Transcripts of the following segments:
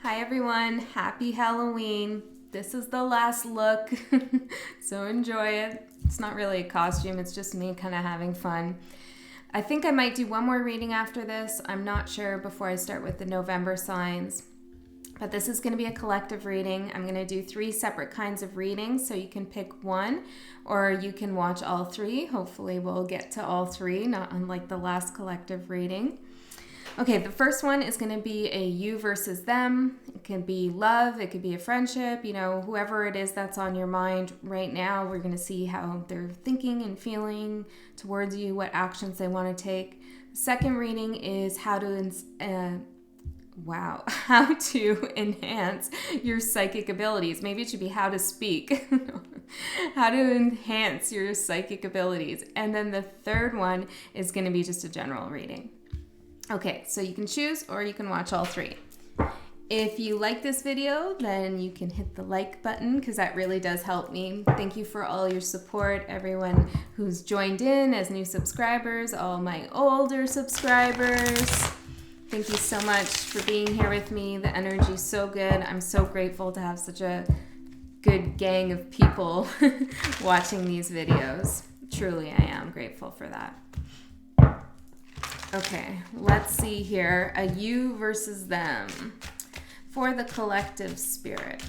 Hi everyone, happy Halloween. This is the last look, so enjoy it. It's not really a costume, it's just me kind of having fun. I think I might do one more reading after this. I'm not sure before I start with the November signs. But this is going to be a collective reading. I'm going to do 3 separate kinds of readings, so you can pick one or you can watch all 3. Hopefully we'll get to all 3, not unlike the last collective reading. Okay, the first one is going to be a you versus them. It can be love, it could be a friendship, whoever it is that's on your mind right now. We're going to see how they're thinking and feeling towards you, what actions they want to take. The second reading is how to enhance your psychic abilities. Maybe it should be how to speak. How to enhance your psychic abilities. And then the third one is going to be just a general reading. Okay, so you can choose or you can watch all 3. If you like this video, then you can hit the like button because that really does help me. Thank you for all your support, everyone who's joined in as new subscribers, all my older subscribers. Thank you so much for being here with me. The energy's so good. I'm so grateful to have such a good gang of people watching these videos. Truly, I am grateful for that. Okay, let's see here. A you versus them for the collective spirit.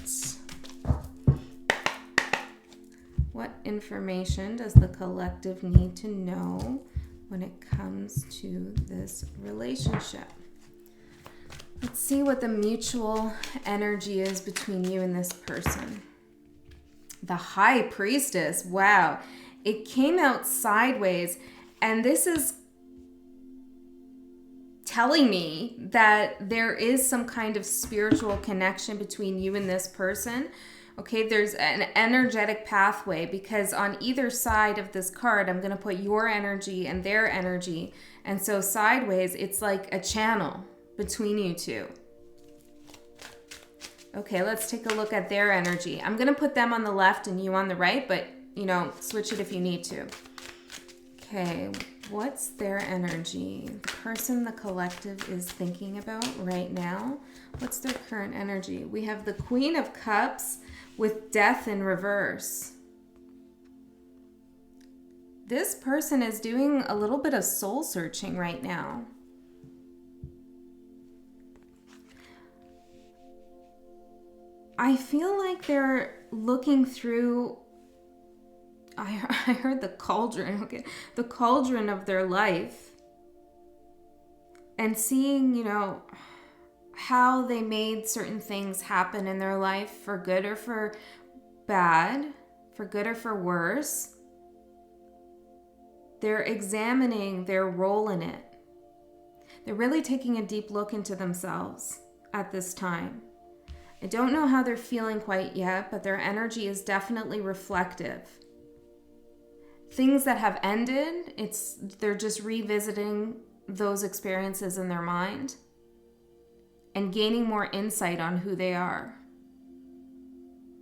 What information does the collective need to know when it comes to this relationship? Let's see what the mutual energy is between you and this person. The High Priestess. Wow. It came out sideways, and this is telling me that there is some kind of spiritual connection between you and this person. Okay, there's an energetic pathway because on either side of this card, I'm going to put your energy and their energy. And so sideways, it's like a channel between you two. Okay, let's take a look at their energy. I'm going to put them on the left and you on the right, but, switch it if you need to. Okay, what's their energy? The person the collective is thinking about right now. What's their current energy? We have the Queen of Cups with Death in reverse. This person is doing a little bit of soul searching right now. I feel like they're looking through, I heard the cauldron, okay, the cauldron of their life and seeing, how they made certain things happen in their life for good or for bad, for good or for worse. They're examining their role in it. They're really taking a deep look into themselves at this time. I don't know how they're feeling quite yet, but their energy is definitely reflective. Things that have ended, they're just revisiting those experiences in their mind and gaining more insight on who they are.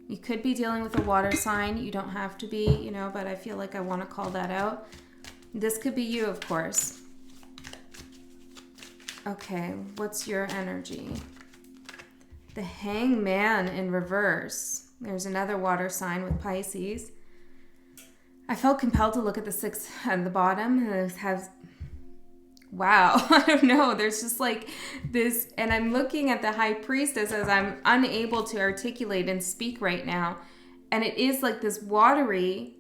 You could be dealing with a water sign. You don't have to be, but I feel like I want to call that out. This could be you, of course. Okay, what's your energy? The Hangman in reverse. There's another water sign with Pisces. I felt compelled to look at the 6 at the bottom. It has, wow, I don't know. There's just like this, and I'm looking at the High Priestess as I'm unable to articulate and speak right now. And it is like this watery,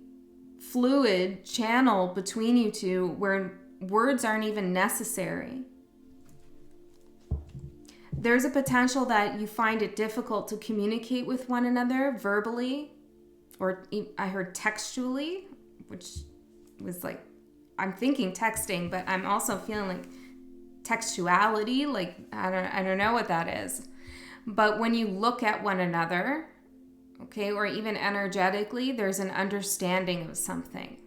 fluid channel between you two where words aren't even necessary. There's a potential that you find it difficult to communicate with one another verbally, or I heard textually, which was like, I'm thinking texting, but I'm also feeling like textuality, like I don't know what that is. But when you look at one another, okay, or even energetically, there's an understanding of something.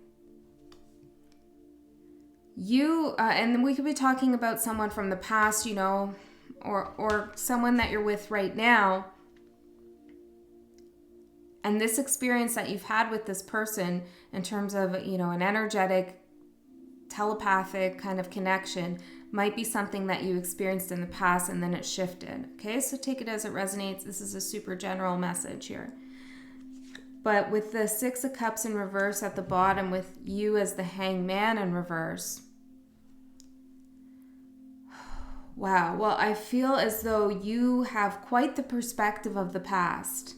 You, and we could be talking about someone from the past, or someone that you're with right now. And this experience that you've had with this person in terms of, an energetic, telepathic kind of connection Might be something that you experienced in the past and then it shifted. Okay, so take it as it resonates. This is a super general message here. But with the Six of Cups in reverse at the bottom, with you as the Hangman in reverse. Wow, well, I feel as though you have quite the perspective of the past.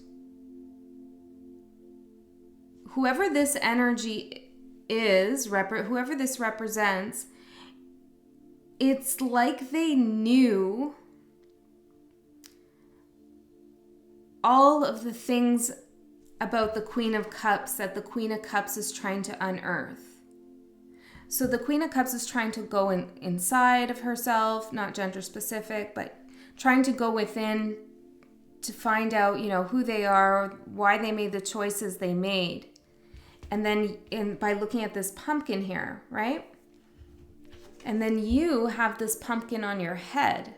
Whoever this energy is, whoever this represents, it's like they knew all of the things about the Queen of Cups that the Queen of Cups is trying to unearth. So the Queen of Cups is trying to go inside of herself, not gender specific, but trying to go within to find out, who they are, why they made the choices they made. And then by looking at this pumpkin here, right? And then you have this pumpkin on your head.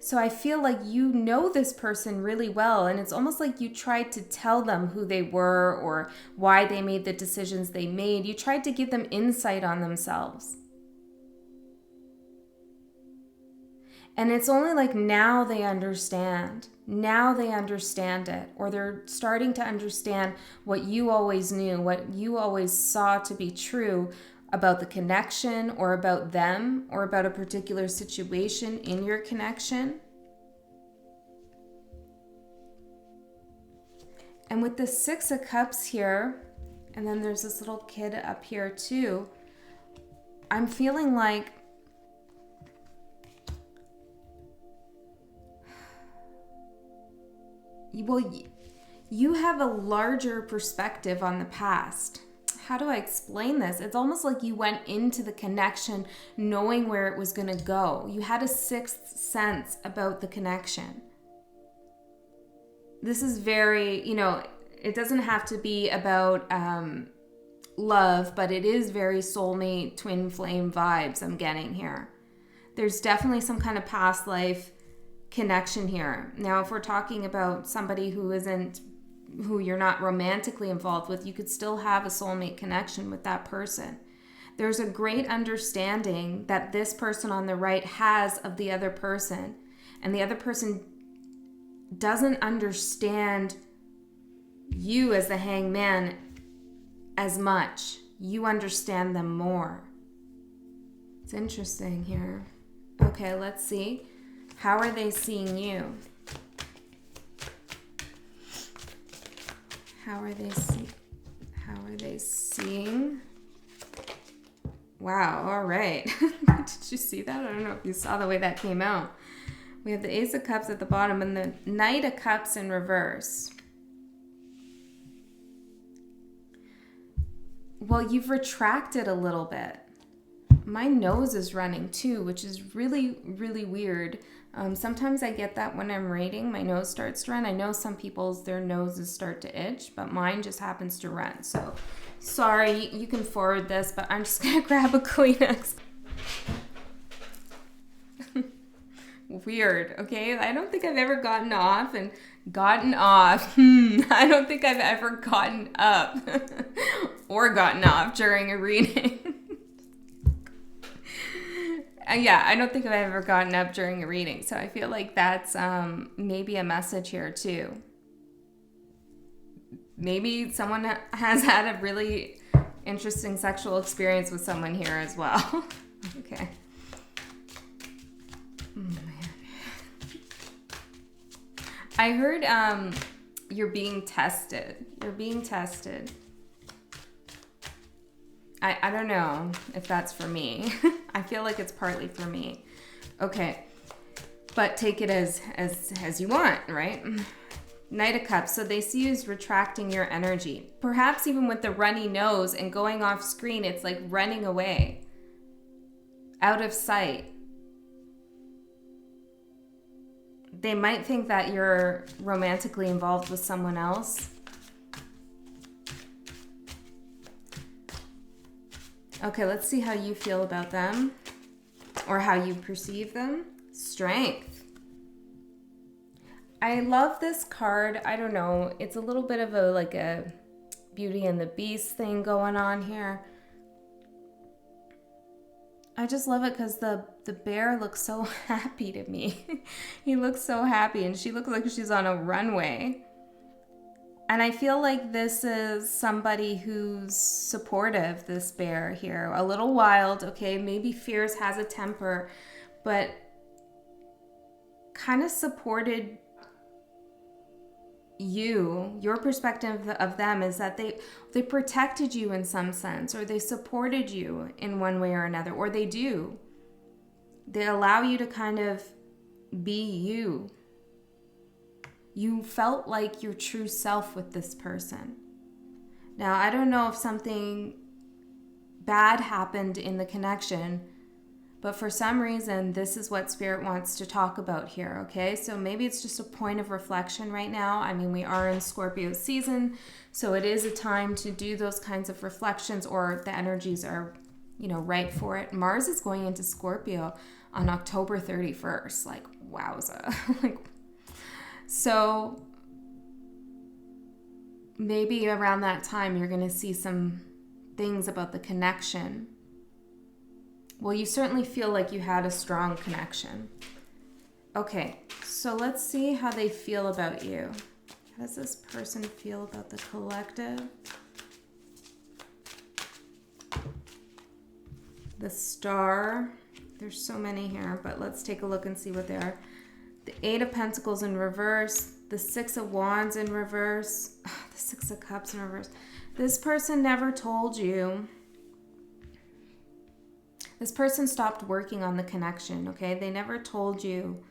So I feel like you know this person really well, and it's almost like you tried to tell them who they were or why they made the decisions they made. You tried to give them insight on themselves. And it's only like now they understand. Now they understand it, or they're starting to understand what you always knew, what you always saw to be true about the connection or about them or about a particular situation in your connection. And with the Six of Cups here, and then there's this little kid up here too, I'm feeling like you have a larger perspective on the past. How do I explain this? It's almost like you went into the connection knowing where it was going to go. You had a sixth sense about the connection. This is very, it doesn't have to be about love, but it is very soulmate, twin flame vibes I'm getting here. There's definitely some kind of past life connection here. Now, if we're talking about somebody who you're not romantically involved with, you could still have a soulmate connection with that person. There's a great understanding that this person on the right has of the other person, and the other person doesn't understand you as the Hangman as much. You understand them more. It's interesting here. Okay, let's see. How are they seeing you? How are they seeing? Wow, all right. Did you see that? I don't know if you saw the way that came out. We have the Ace of Cups at the bottom and the Knight of Cups in reverse. Well, you've retracted a little bit. My nose is running too, which is really, really weird. Sometimes I get that when I'm reading, my nose starts to run. I know some people's, their noses start to itch, but mine just happens to run. So sorry, you can forward this, but I'm just going to grab a Kleenex. Weird, okay? I don't think I've ever gotten off. I don't think I've ever gotten up or gotten off during a reading. Yeah, I don't think I've ever gotten up during a reading. So I feel like that's maybe a message here too. Maybe someone has had a really interesting sexual experience with someone here as well. Okay. Oh, man. I heard you're being tested. You're being tested. I don't know if that's for me. I feel like it's partly for me. Okay. But take it as you want, right? Knight of Cups. So they see you as retracting your energy. Perhaps even with the runny nose and going off screen, it's like running away. Out of sight. They might think that you're romantically involved with someone else. Okay, let's see how you feel about them or how you perceive them. Strength. I love this card. I don't know. It's a little bit of a Beauty and the Beast thing going on here. I just love it because the the bear looks so happy to me. He looks so happy, and she looks like she's on a runway. And I feel like this is somebody who's supportive, this bear here. A little wild, okay, maybe fierce, has a temper, but kind of supported you. Your perspective of them is that they protected you in some sense, or they supported you in one way or another, or they do. They allow you to kind of be you. You felt like your true self with this person. Now, I don't know if something bad happened in the connection, but for some reason, this is what Spirit wants to talk about here, okay? So maybe it's just a point of reflection right now. I mean, we are in Scorpio season, so it is a time to do those kinds of reflections, or the energies are, right for it. Mars is going into Scorpio on October 31st. Like, wowza. So maybe around that time, you're going to see some things about the connection. Well, you certainly feel like you had a strong connection. Okay, so let's see how they feel about you. How does this person feel about the collective? The Star. There's so many here, but let's take a look and see what they are. The Eight of Pentacles in reverse. The Six of Wands in reverse. The Six of Cups in reverse. This person never told you. This person stopped working on the connection, okay? They never told you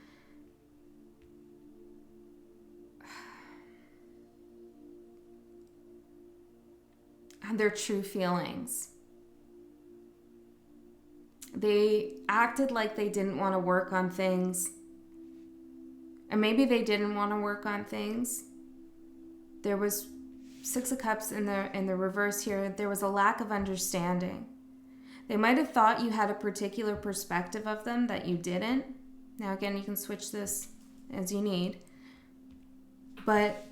their true feelings. They acted like they didn't want to work on things. And maybe they didn't want to work on things. There was Six of Cups in the reverse here. There was a lack of understanding. They might have thought you had a particular perspective of them that you didn't. Now, again, you can switch this as you need. But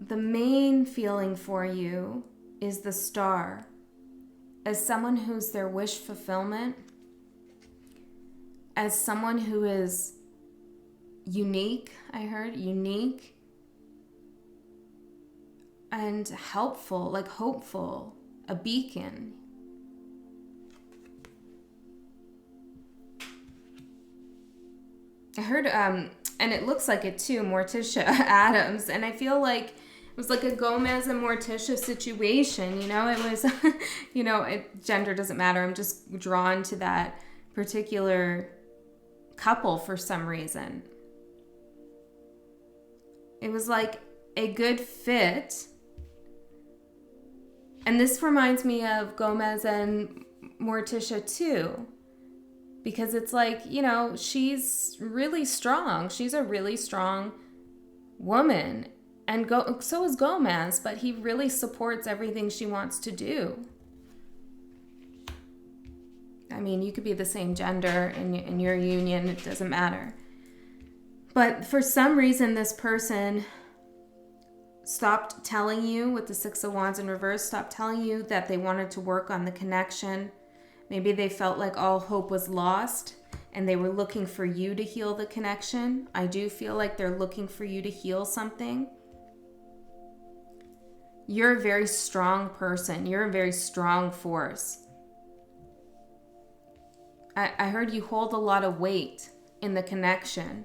the main feeling for you is the Star. As someone who's their wish fulfillment, as someone who is unique, unique, and helpful, like hopeful, a beacon. I heard, and it looks like it too, Morticia Adams, and I feel like it was like a Gomez and Morticia situation, it was, gender doesn't matter, I'm just drawn to that particular couple for some reason. It was like a good fit, and this reminds me of Gomez and Morticia too. Because it's like, she's really strong. She's a really strong woman. And so is Gomez, but he really supports everything she wants to do. I mean, you could be the same gender in your union. It doesn't matter. But for some reason, this person stopped telling you, with the Six of Wands in reverse, stopped telling you that they wanted to work on the connection. Maybe they felt like all hope was lost and they were looking for you to heal the connection. I do feel like they're looking for you to heal something. You're a very strong person. You're a very strong force. I heard you hold a lot of weight in the connection.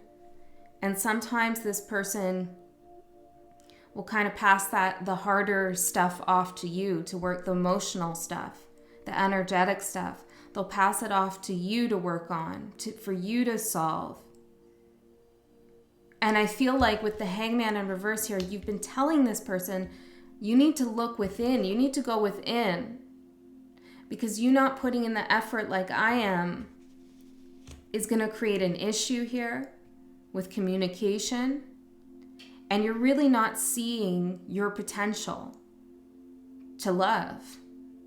And sometimes this person will kind of pass the harder stuff off to you to work, the emotional stuff. The energetic stuff. They'll pass it off to you to work on, for you to solve. And I feel like with the Hangman in reverse here, you've been telling this person, you need to look within. You need to go within. Because you not putting in the effort like I am is going to create an issue here with communication. And you're really not seeing your potential to love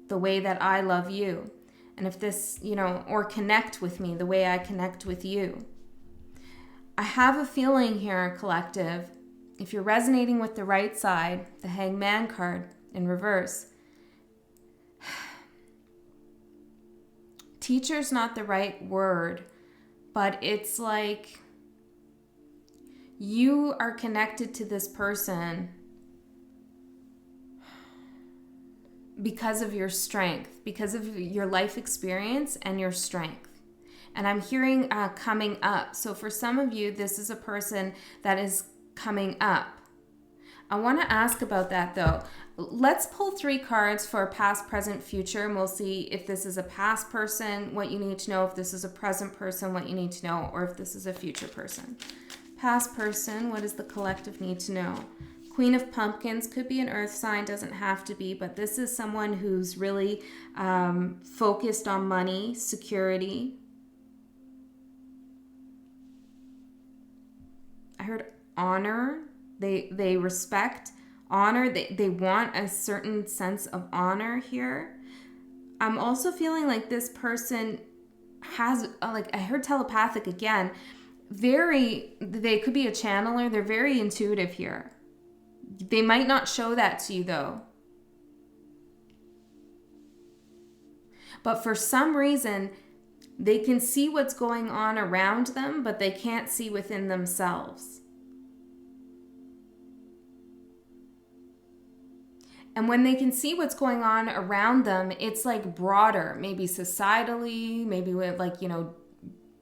the way that I love you. And if this, or connect with me the way I connect with you. I have a feeling here, collective, if you're resonating with the right side, the Hangman card in reverse, teacher's not the right word, but it's like you are connected to this person because of your strength, because of your life experience and your strength. And I'm hearing coming up. So for some of you, this is a person that is coming up. I want to ask about that though. Let's pull 3 cards for past, present, future, and we'll see if this is a past person, what you need to know, if this is a present person, what you need to know, or if this is a future person. Past person, what does the collective need to know? Queen of Pumpkins could be an earth sign, doesn't have to be, but this is someone who's really focused on money, security. I heard honor. They respect honor. They want a certain sense of honor here. I'm also feeling like this person has, like I heard telepathic again, they could be a channeler. They're very intuitive here. They might not show that to you though. But for some reason, they can see what's going on around them, but they can't see within themselves. And when they can see what's going on around them, it's like broader, maybe societally, maybe with like,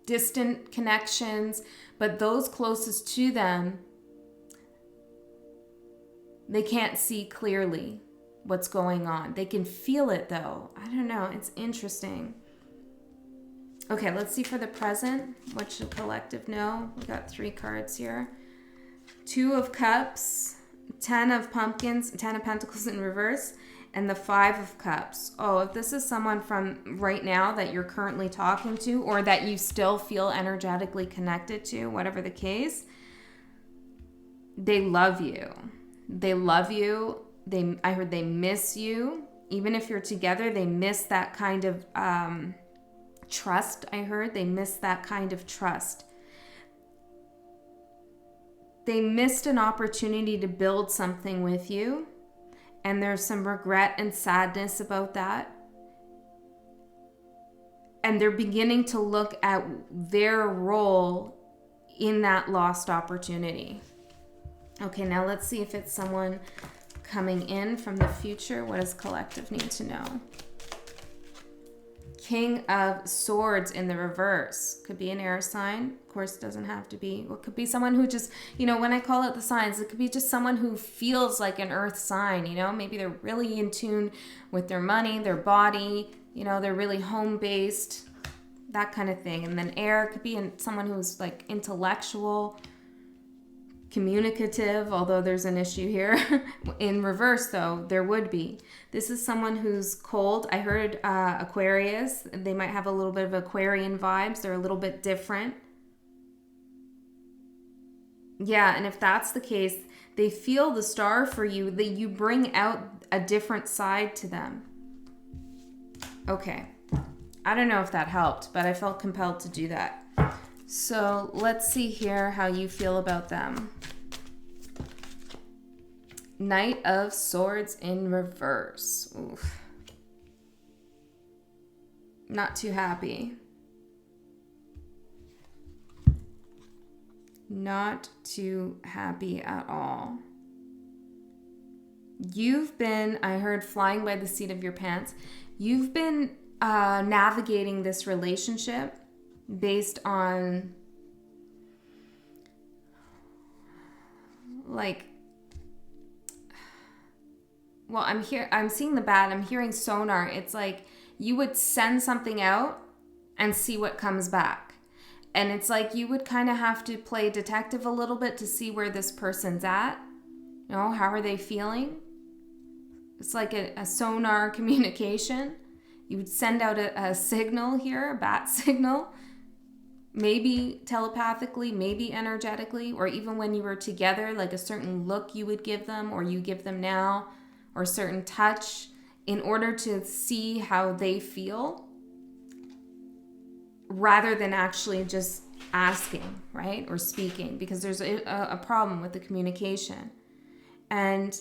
distant connections, but those closest to them, they can't see clearly what's going on. They can feel it though. I don't know. It's interesting. Okay, let's see for the present. What should collective know? We got 3 cards here. 2 of Cups, 10 of Pumpkins, 10 of Pentacles in reverse, and the 5 of Cups. Oh, if this is someone from right now that you're currently talking to or that you still feel energetically connected to, whatever the case, they love you. They love you. I heard they miss you. Even if you're together, they miss that kind of trust. I heard they miss that kind of trust. They missed an opportunity to build something with you, and there's some regret and sadness about that. And they're beginning to look at their role in that lost opportunity. Okay, now let's see if it's someone coming in from the future. What does collective need to know? King of Swords in the reverse. Could be an air sign. Of course, it doesn't have to be. It could be someone who just, when I call it the signs, it could be just someone who feels like an earth sign, Maybe they're really in tune with their money, their body, they're really home-based, that kind of thing. And then air could be someone who's like intellectual, communicative, although there's an issue here. In reverse, though, there would be. This is someone who's cold. I heard Aquarius. They might have a little bit of Aquarian vibes. They're a little bit different. Yeah, and if that's the case, they feel the star for you, that you bring out a different side to them. Okay. I don't know if that helped, but I felt compelled to do that. So let's see here how you feel about them. Knight of Swords in reverse. Oof. Not too happy. Not too happy at all. You've been, I heard, flying by the seat of your pants. You've been navigating this relationship based on I'm seeing the bad. I'm hearing sonar. It's like you would send something out and see what comes back. And it's like you would kind of have to play detective a little bit to see where this person's at. How are they feeling? It's like a sonar communication. You would send out a signal here, a bat signal. Maybe telepathically, maybe energetically, or even when you were together, like a certain look you would give them or you give them now, or a certain touch in order to see how they feel rather than actually just asking, right? Or speaking, because there's a problem with the communication. And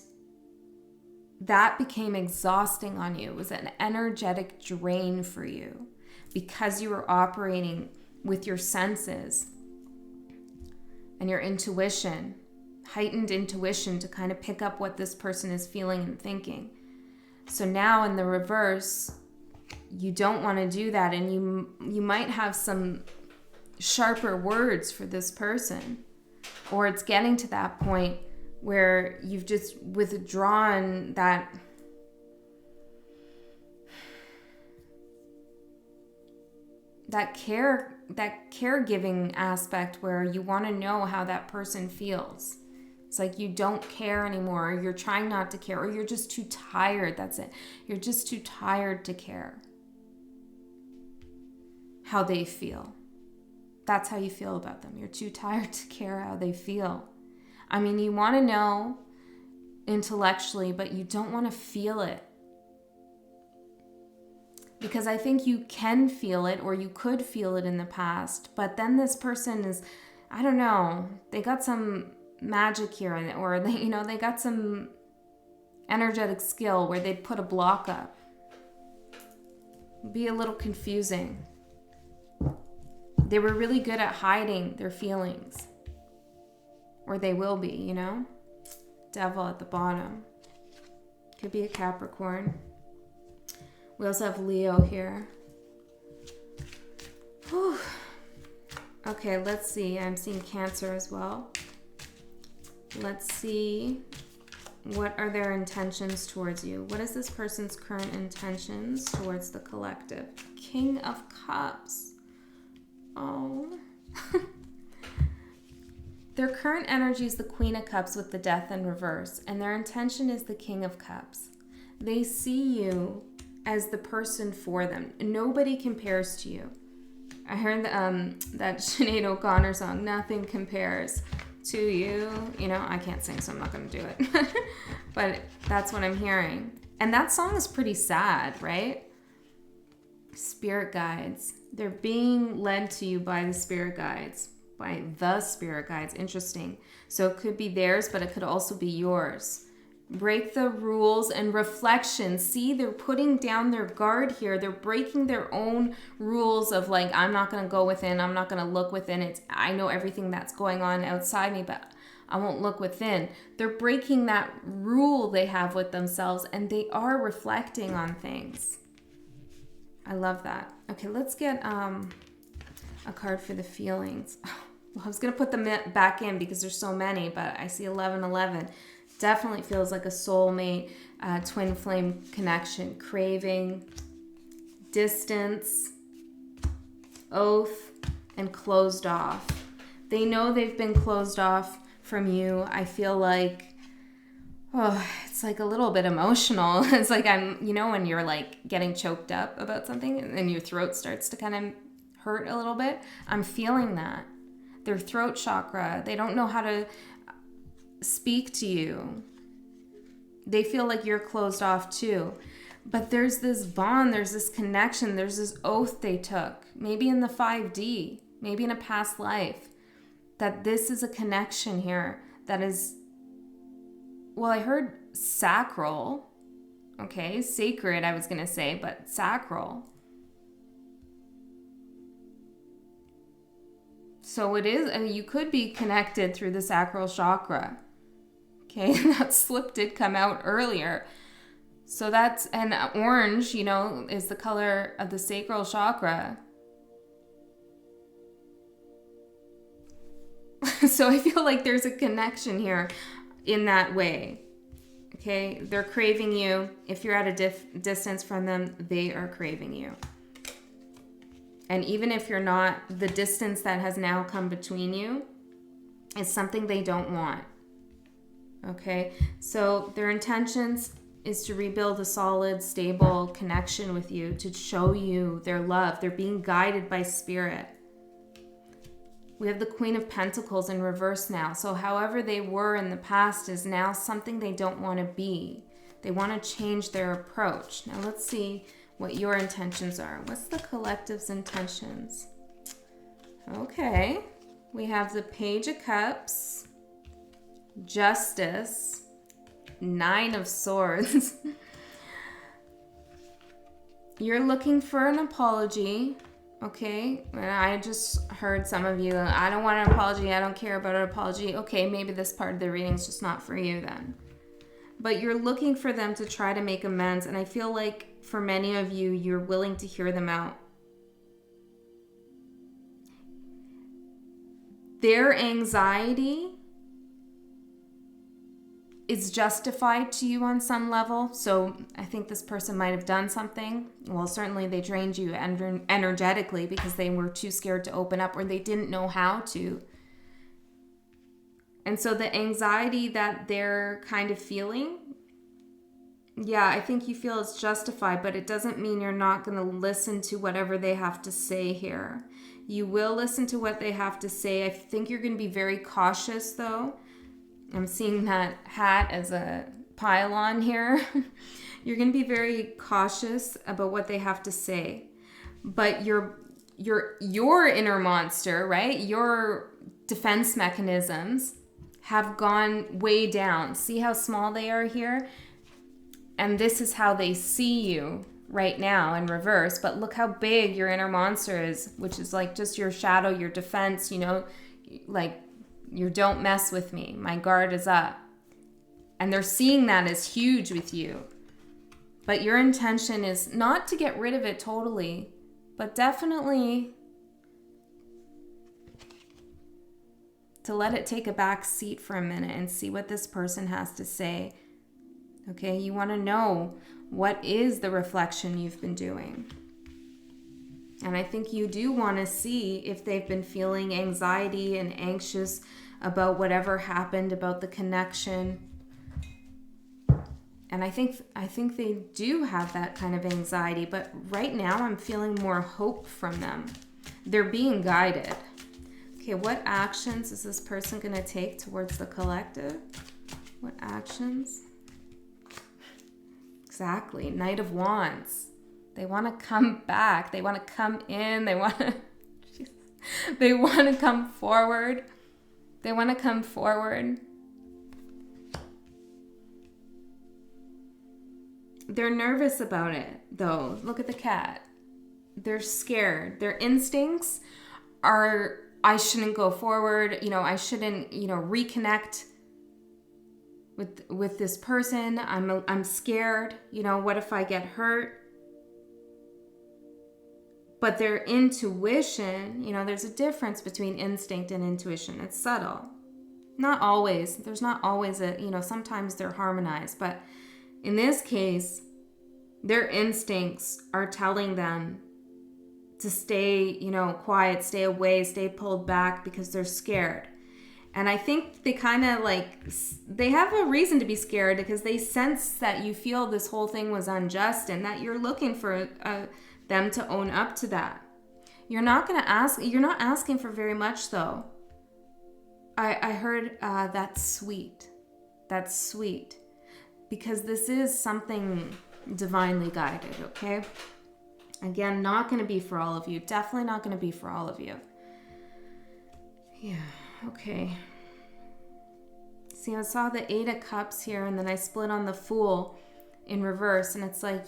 that became exhausting on you. It was an energetic drain for you because you were operating with your senses and your intuition, heightened intuition to kind of pick up what this person is feeling and thinking. So now in the reverse, you don't want to do that, and you might have some sharper words for this person, or it's getting to that point where you've just withdrawn that caregiving aspect where you want to know how that person feels. It's like you don't care anymore, or you're trying not to care, or you're just too tired. That's it. You're just too tired to care how they feel. That's how you feel about them. You're too tired to care how they feel. I mean, you want to know intellectually, but you don't want to feel it. Because I think you can feel it, or you could feel it in the past, but then this person is, I don't know, they got some magic here, or they got some energetic skill where they'd put a block up. Be a little confusing. They were really good at hiding their feelings, or they will be, Devil at the bottom. Could be a Capricorn. We also have Leo here. Whew. Okay, let's see. I'm seeing Cancer as well. Let's see. What are their intentions towards you? What is this person's current intentions towards the collective? King of Cups. Oh. Their current energy is the Queen of Cups with the Death in reverse, and their intention is the King of Cups. They see you as the person for them. Nobody compares to you. I heard that Sinead O'Connor song, Nothing Compares to You. I can't sing, so I'm not going to do it. But that's what I'm hearing. And that song is pretty sad, right? Spirit guides. They're being led to you by the spirit guides. By the spirit guides. Interesting. So it could be theirs, but it could also be yours. Break the rules and reflection. See, they're putting down their guard here. They're breaking their own rules of like, I'm not going to go within. I'm not going to look within. I know everything that's going on outside me, but I won't look within. They're breaking that rule they have with themselves, and they are reflecting on things. I love that. Okay, let's get a card for the feelings. Well, I was going to put them back in because there's so many, but I see 1111. Definitely feels like a soulmate, twin flame connection, craving, distance, oath, and closed off. They know they've been closed off from you. I feel like, it's like a little bit emotional. It's like when you're like getting choked up about something and your throat starts to kind of hurt a little bit. I'm feeling that. Their throat chakra, they don't know how to speak to you. They feel like you're closed off too. But there's this bond, there's this connection, there's this oath they took, maybe in the 5D, maybe in a past life, that this is a connection here that is, well, I heard sacral, okay, sacred I was going to say, but sacral. So it is, you could be connected through the sacral chakra. Okay, that slip did come out earlier. So that's, and orange, is the color of the sacral chakra. So I feel like there's a connection here in that way. Okay, they're craving you. If you're at a distance from them, they are craving you. And even if you're not, the distance that has now come between you is something they don't want. Okay, so their intentions is to rebuild a solid, stable connection with you, to show you their love. They're being guided by spirit. We have the Queen of Pentacles in reverse now. So however they were in the past is now something they don't want to be. They want to change their approach. Now let's see what your intentions are. What's the collective's intentions? Okay, we have the Page of Cups, Justice, Nine of Swords. You're looking for an apology Okay, and I just heard some of you, I don't want an apology, I don't care about an apology. Okay, maybe this part of the reading is just not for you then. But you're looking for them to try to make amends, and I feel like for many of you, you're willing to hear them out. Their anxiety is justified to you on some level. So I think this person might have done something. Well, certainly they drained you energetically because they were too scared to open up, or they didn't know how to. And so the anxiety that they're kind of feeling, yeah, I think you feel it's justified, but it doesn't mean you're not going to listen to whatever they have to say here. You will listen to what they have to say. I think you're going to be very cautious, though. I'm seeing that hat as a pylon here. You're going to be very cautious about what they have to say. But your inner monster, right? Your defense mechanisms have gone way down. See how small they are here? And this is how they see you right now in reverse. But look how big your inner monster is, which is like just your shadow, your defense, like you don't mess with me. My guard is up. And they're seeing that as huge with you. But your intention is not to get rid of it totally, but definitely to let it take a back seat for a minute and see what this person has to say. Okay, you want to know what is the reflection you've been doing. And I think you do want to see if they've been feeling anxiety and anxious about whatever happened, about the connection. And I think they do have that kind of anxiety, but right now I'm feeling more hope from them. They're being guided. Okay, what actions is this person going to take towards the collective? What actions? Exactly, Knight of Wands. They want to come back. They want to come in. They want to come forward. They want to come forward. They're nervous about it, though. Look at the cat. They're scared. Their instincts are, I shouldn't go forward. I shouldn't, reconnect with this person. I'm scared. What if I get hurt? But their intuition, there's a difference between instinct and intuition. It's subtle. Not always. There's not always sometimes they're harmonized. But in this case, their instincts are telling them to stay, quiet, stay away, stay pulled back because they're scared. And I think they kind of they have a reason to be scared because they sense that you feel this whole thing was unjust and that you're looking for them to own up to that. You're not asking for very much though. I heard that's sweet. That's sweet. Because this is something divinely guided, okay? Again, not going to be for all of you. Definitely not going to be for all of you. Yeah, okay. See, I saw the Eight of Cups here, and then I split on the Fool in reverse, and it's like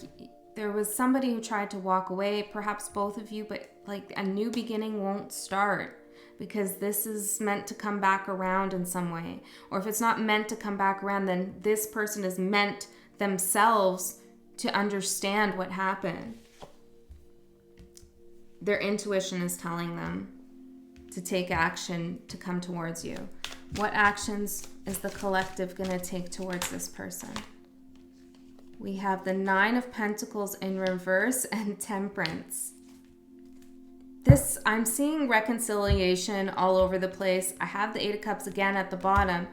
there was somebody who tried to walk away, perhaps both of you, but like a new beginning won't start because this is meant to come back around in some way. Or if it's not meant to come back around, then this person is meant themselves to understand what happened. Their intuition is telling them to take action to come towards you. What actions is the collective going to take towards this person? We have the Nine of Pentacles in reverse and Temperance. This, I'm seeing reconciliation all over the place. I have the Eight of Cups again at the bottom.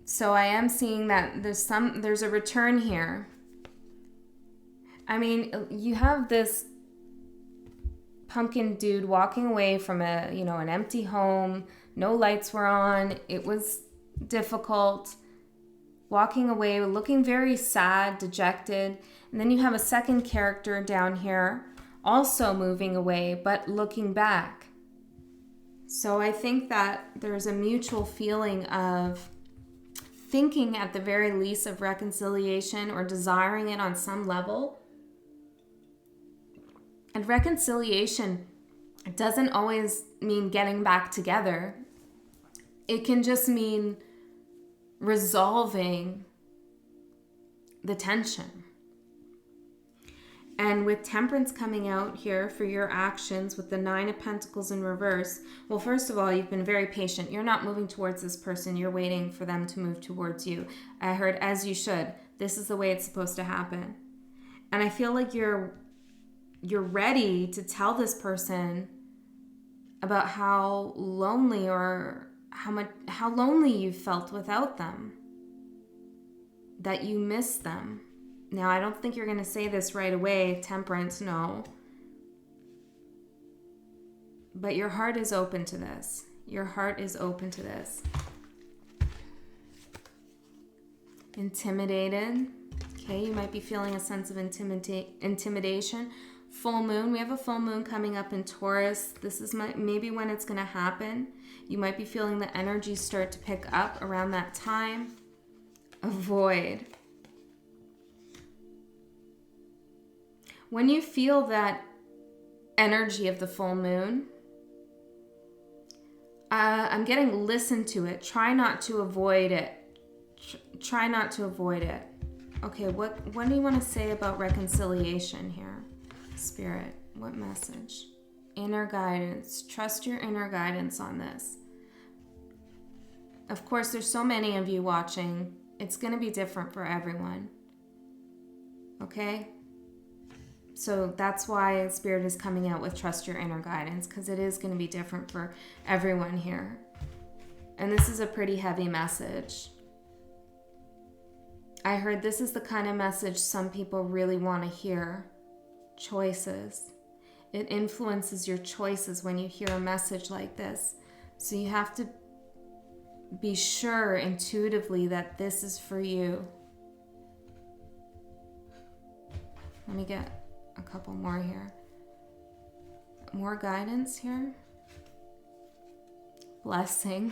So I am seeing that there's a return here. I mean, you have this pumpkin dude walking away from an empty home. No lights were on. It was difficult. Walking away, looking very sad, dejected. And then you have a second character down here also moving away, but looking back. So I think that there's a mutual feeling of thinking at the very least of reconciliation or desiring it on some level. And reconciliation doesn't always mean getting back together. It can just mean resolving the tension. And with Temperance coming out here for your actions with the 9 of Pentacles in reverse, well, first of all, you've been very patient. You're not moving towards this person. You're waiting for them to move towards you. I heard, as you should. This is the way it's supposed to happen. And I feel like you're ready to tell this person about how lonely or how lonely you felt without them, that you miss them. Now, I don't think you're going to say this right away, Temperance, no. But your heart is open to this. Your heart is open to this. Intimidated. Okay, you might be feeling a sense of intimidation. Full moon. We have a full moon coming up in Taurus. This is maybe when it's going to happen. You might be feeling the energy start to pick up around that time. Avoid. When you feel that energy of the full moon, I'm getting listen to it. Try not to avoid it. Try not to avoid it. Okay, what do you want to say about reconciliation here? Spirit, what message? Inner guidance. Trust your inner guidance on this. Of course, there's so many of you watching. It's going to be different for everyone. Okay? So that's why Spirit is coming out with trust your inner guidance, because it is going to be different for everyone here. And this is a pretty heavy message. I heard this is the kind of message some people really want to hear. Choices. It influences your choices when you hear a message like this. So you have to be sure intuitively that this is for you. Let me get a couple more here. More guidance here. Blessing.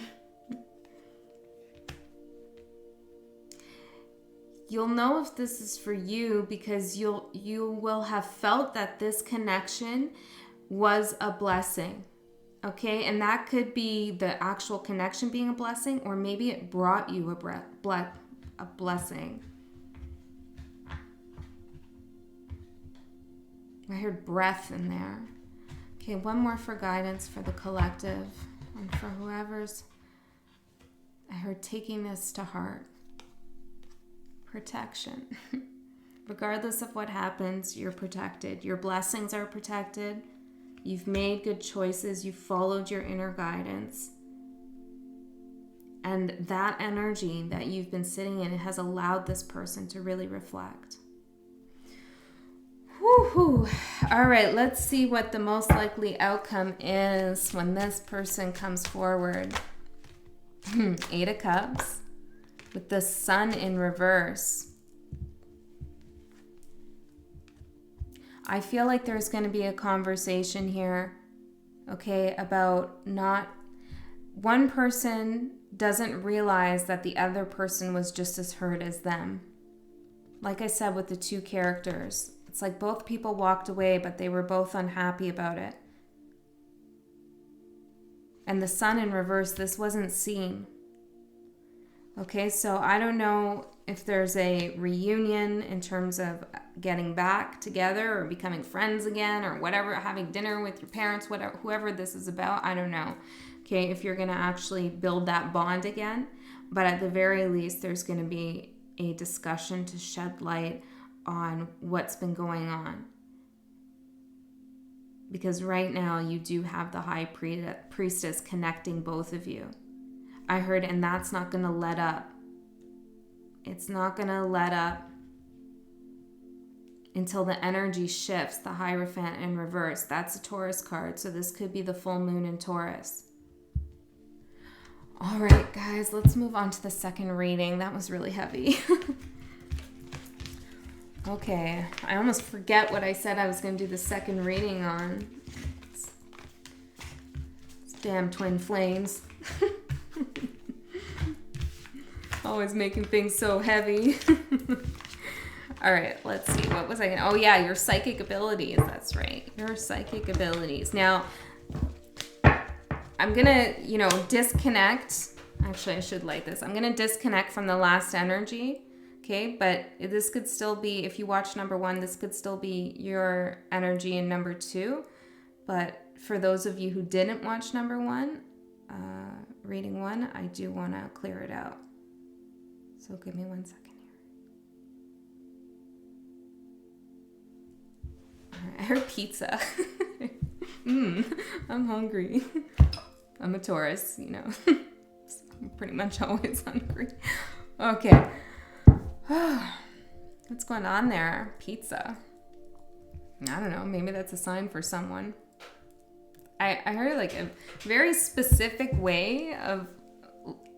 You'll know if this is for you because you will have felt that this connection was a blessing. Okay? And that could be the actual connection being a blessing, or maybe it brought you a blessing. I heard breath in there. Okay, one more for guidance for the collective and for whoever's. I heard taking this to heart. Protection. Regardless of what happens, you're protected. Your blessings are protected. You've made good choices. You've followed your inner guidance. And that energy that you've been sitting in has allowed this person to really reflect. Woo-hoo. All right, let's see what the most likely outcome is when this person comes forward. 8 of Cups with the Sun in reverse. I feel like there's going to be a conversation here, okay, about not... One person doesn't realize that the other person was just as hurt as them. Like I said with the 2 characters. It's like both people walked away, but they were both unhappy about it. And the Sun in reverse, this wasn't seen. Okay, so I don't know if there's a reunion in terms of getting back together or becoming friends again or whatever, having dinner with your parents, whatever, whoever this is about, I don't know. Okay, if you're going to actually build that bond again. But at the very least, there's going to be a discussion to shed light on what's been going on. Because right now you do have the High Priestess connecting both of you. I heard, and that's not going to let up. It's not going to let up until the energy shifts, the Hierophant in reverse. That's a Taurus card, so this could be the full moon in Taurus. All right, guys, let's move on to the second reading. That was really heavy. Okay, I almost forget what I said I was going to do the second reading on. It's damn twin flames. Always making things so heavy. All right, let's see. What was I going to... Oh, yeah, your psychic abilities. That's right. Your psychic abilities. Now, I'm going to, disconnect. Actually, I should light this. I'm going to disconnect from the last energy. Okay, but this could still be, if you watch number 1, this could still be your energy in number 2. But for those of you who didn't watch number 1, reading 1, I do want to clear it out. So give me 1 second. I heard pizza. I'm hungry. I'm a Taurus, I'm pretty much always hungry. Okay. What's going on there? Pizza. I don't know. Maybe that's a sign for someone. I heard like a very specific way of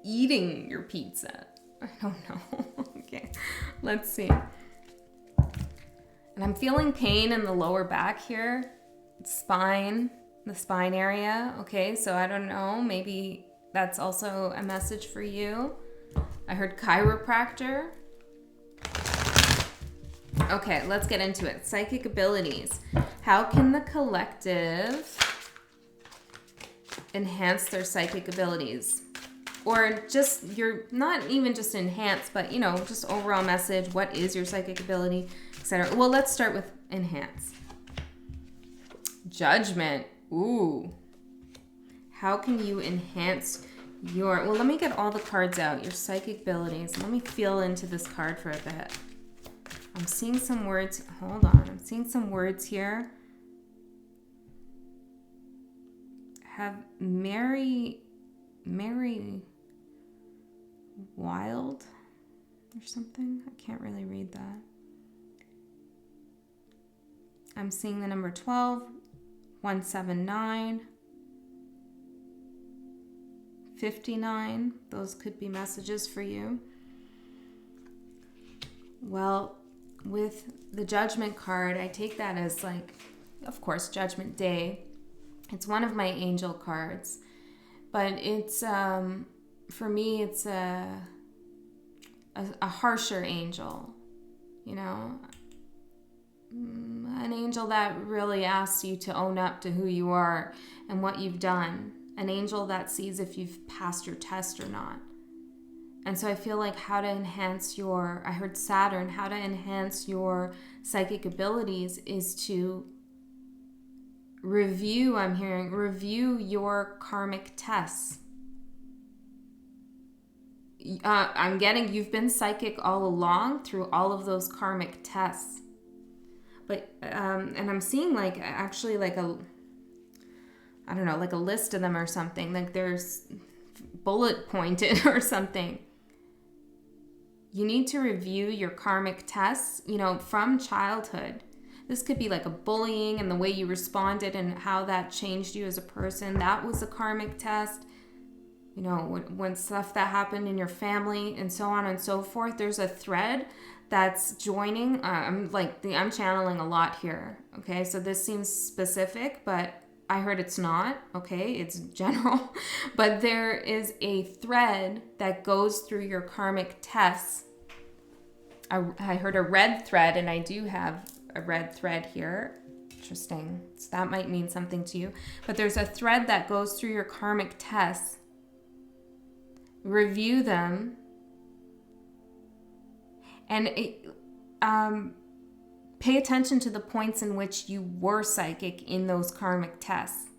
eating your pizza. I don't know. Okay. Let's see. And I'm feeling pain in the lower back here, the spine area. Okay, so I don't know, maybe that's also a message for you. I heard chiropractor. Okay, let's get into it. Psychic abilities. How can the collective enhance their psychic abilities? Or just, you're not even just enhance, but just overall message. What is your psychic ability? Etc. Well, let's start with enhance. Judgment. Ooh. How can you enhance your... Well, let me get all the cards out. Your psychic abilities. Let me feel into this card for a bit. I'm seeing some words. Hold on. I'm seeing some words here. Have Mary Wild or something? I can't really read that. I'm seeing the number 12, 179, 59. Those could be messages for you. Well, with the Judgment card, I take that as like, of course, Judgment Day. It's one of my angel cards. But it's, for me, it's a harsher angel, an angel that really asks you to own up to who you are and what you've done. An angel that sees if you've passed your test or not. And so I feel like how to enhance I heard Saturn, how to enhance your psychic abilities is to review your karmic tests. I'm getting you've been psychic all along through all of those karmic tests. But, and I'm seeing like a list of them or something. Like there's bullet pointed or something. You need to review your karmic tests, from childhood. This could be like a bullying and the way you responded and how that changed you as a person. That was a karmic test. When stuff that happened in your family and so on and so forth. There's a thread that's joining. I'm channeling a lot here. Okay, so this seems specific, but I heard it's not. Okay, it's general. But there is a thread that goes through your karmic tests. I heard a red thread, and I do have a red thread here. Interesting. So that might mean something to you. But there's a thread that goes through your karmic tests. Review them. And pay attention to the points in which you were psychic in those karmic tests.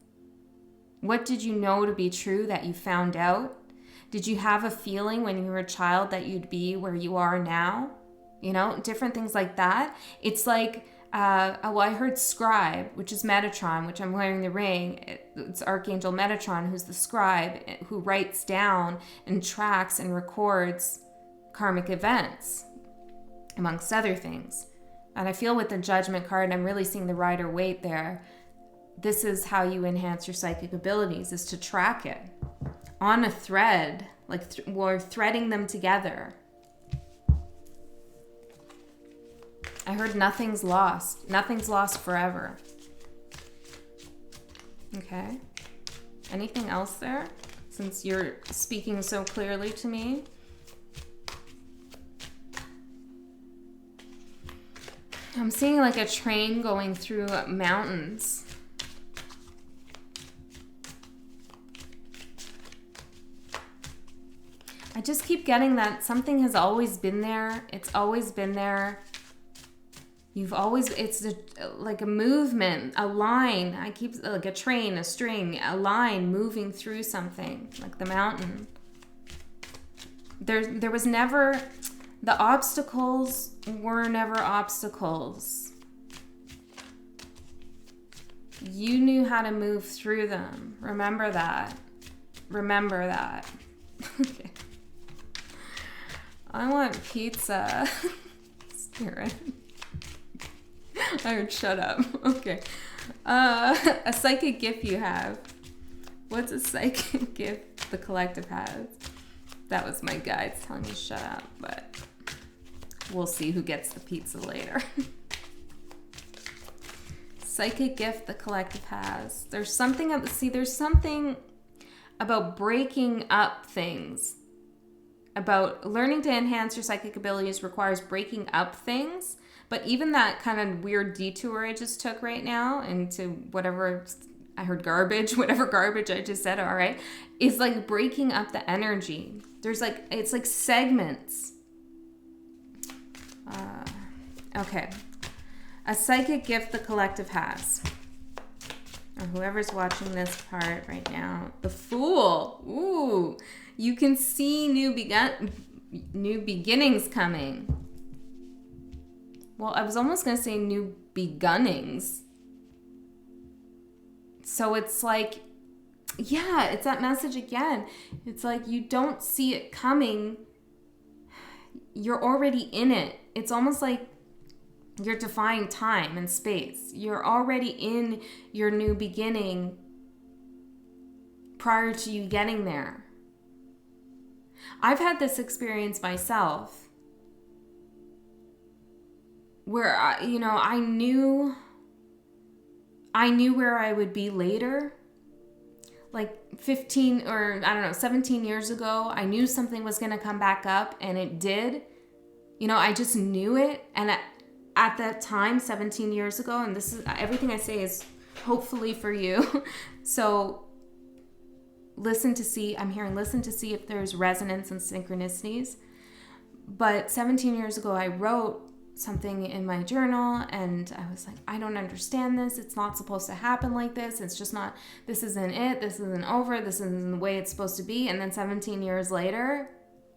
What did you know to be true that you found out? Did you have a feeling when you were a child that you'd be where you are now? Different things like that. It's like, I heard scribe, which is Metatron, which I'm wearing the ring. It's Archangel Metatron, who's the scribe, who writes down and tracks and records karmic events, amongst other things. And I feel with the Judgment card, I'm really seeing the Rider-Waite there. This is how you enhance your psychic abilities, is to track it on a thread, like we're threading them together. I heard nothing's lost. Nothing's lost forever. Okay. Anything else there? Since you're speaking so clearly to me. I'm seeing like a train going through mountains. I just keep getting that something has always been there. It's always been there. It's like a movement, a line. I keep, like a train, a string, a line moving through something, like the mountain. There was never, the obstacles were never obstacles. You knew how to move through them. Remember that. Remember that. Okay. I want pizza. Spirit. I heard shut up. Okay. A psychic gift you have. What's a psychic gift the collective has? That was my guides telling me shut up, but we'll see who gets the pizza later. Psychic gift the collective has. There's something about breaking up things. About learning to enhance your psychic abilities requires breaking up things. But even that kind of weird detour I just took right now into whatever, I heard garbage, whatever garbage I just said, all right, is like breaking up the energy. There's like, it's like segments. Okay. A psychic gift the collective has. Or whoever's watching this part right now. The Fool. Ooh. You can see new beginnings coming. Well, I was almost going to say new begunnings. So it's like, yeah, it's that message again. It's like you don't see it coming. You're already in it. It's almost like you're defying time and space. You're already in your new beginning prior to you getting there. I've had this experience myself where I knew where I would be later. Like 15 or 17 years ago, I knew something was going to come back up, and it did. I just knew it. And at that time, 17 years ago, and this is everything I say is hopefully for you. So listen to see if there's resonance and synchronicities. But 17 years ago, I wrote something in my journal, and I was like, I don't understand this. It's not supposed to happen like this. It's just not, this isn't it. This isn't over. This isn't the way it's supposed to be. And then 17 years later,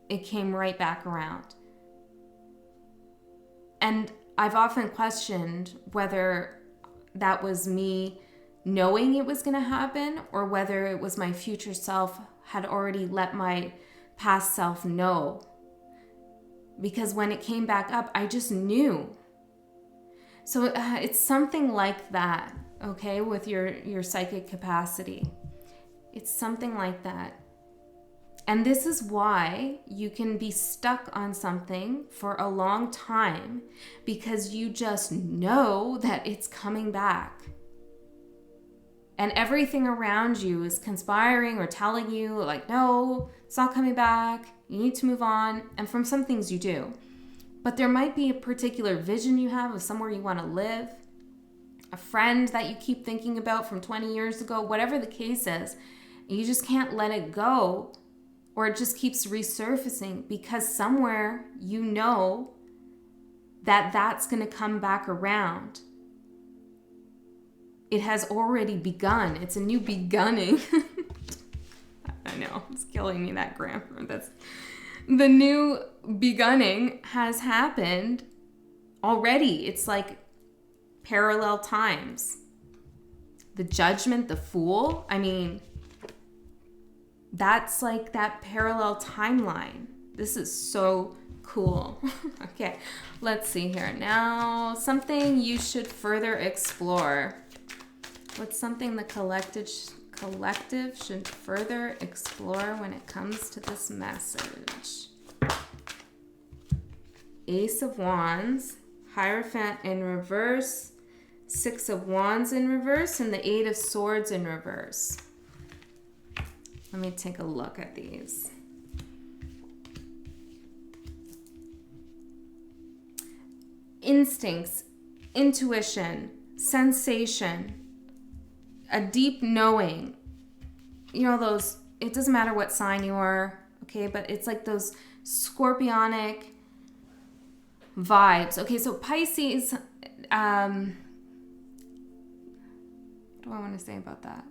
it came right back around. And I've often questioned whether that was me knowing it was going to happen, or whether it was my future self had already let my past self know. Because when it came back up, I just knew. So it's something like that, okay, with your psychic capacity. It's something like that. And this is why you can be stuck on something for a long time, because you just know that it's coming back. And everything around you is conspiring or telling you, like, no, it's not coming back. You need to move on. And from some things you do. But there might be a particular vision you have of somewhere you want to live, a friend that you keep thinking about from 20 years ago, whatever the case is. You just can't let it go, or it just keeps resurfacing, because somewhere you know that that's going to come back around. It has already begun. It's a new beginning. I know, it's killing me, that grammar. The new beginning has happened already. It's like parallel times. The Judgment, the Fool, I mean, that's like that parallel timeline. This is so cool. Okay, let's see here. Now, something you should further explore. What's something the collective should further explore when it comes to this message? Ace of Wands, Hierophant in reverse, Six of Wands in reverse, and the Eight of Swords in reverse. Let me take a look at these. Instincts. intuition, sensation, a deep knowing. You know, those, it doesn't matter what sign you are, okay, but it's like those scorpionic vibes. Okay, so Pisces, what do I want to say about that?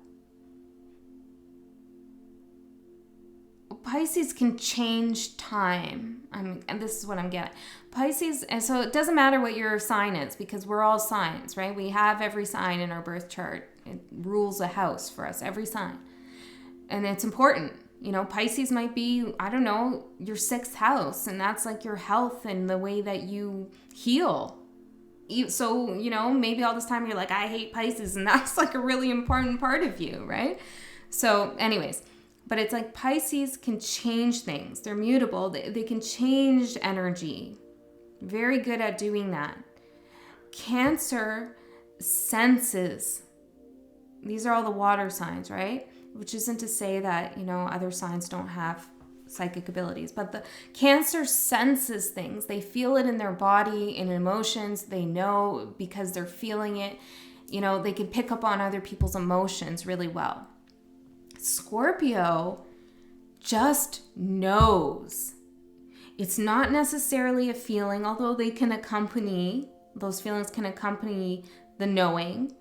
Pisces can change time. And this is what I'm getting. Pisces, and so it doesn't matter what your sign is, because we're all signs, right? We have every sign in our birth chart. It rules a house for us, every sign. And it's important. You know, Pisces might be, I don't know, your 6th house, and that's like your health and the way that you heal. So, you know, maybe all this time you're like, I hate Pisces, and that's like a really important part of you, right? So anyways, but it's like Pisces can change things. They're mutable. They can change energy. Very good at doing that. Cancer senses. These are all the water signs, right? Which isn't to say that, you know, other signs don't have psychic abilities, but the Cancer senses things. They feel it in their body, in emotions. They know because they're feeling it. You know, they can pick up on other people's emotions really well. Scorpio just knows. It's not necessarily a feeling, although they can accompany, those feelings can accompany the knowing.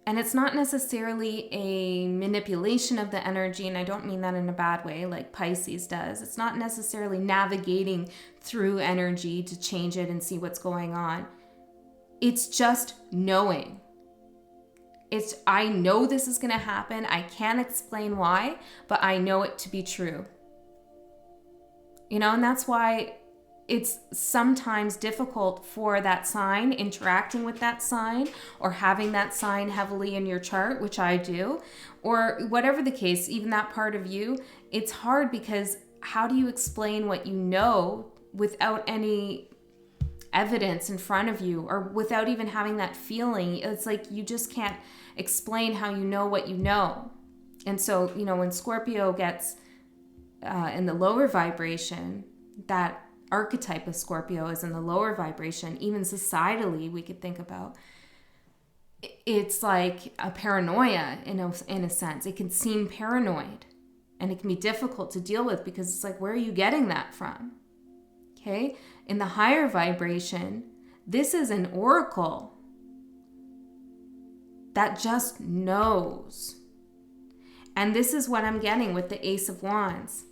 And it's not necessarily a manipulation of the energy, and I don't mean that in a bad way like Pisces does. It's not necessarily navigating through energy to change it and see what's going on. It's just knowing. I know this is going to happen. I can't explain why, but I know it to be true. You know, and that's why it's sometimes difficult for that sign, interacting with that sign, or having that sign heavily in your chart, which I do, or whatever the case, even that part of you. It's hard because how do you explain what you know without any evidence in front of you, or without even having that feeling? It's like you just can't explain how you know what you know. And so, you know, when Scorpio gets in the lower vibration, that archetype of Scorpio is in the lower vibration, even societally we could think about, it's like a paranoia in a sense. It can seem paranoid, and it can be difficult to deal with because it's like, where are you getting that from? Okay, in the higher vibration, this is an oracle that just knows. And this is what I'm getting with the Ace of Wands.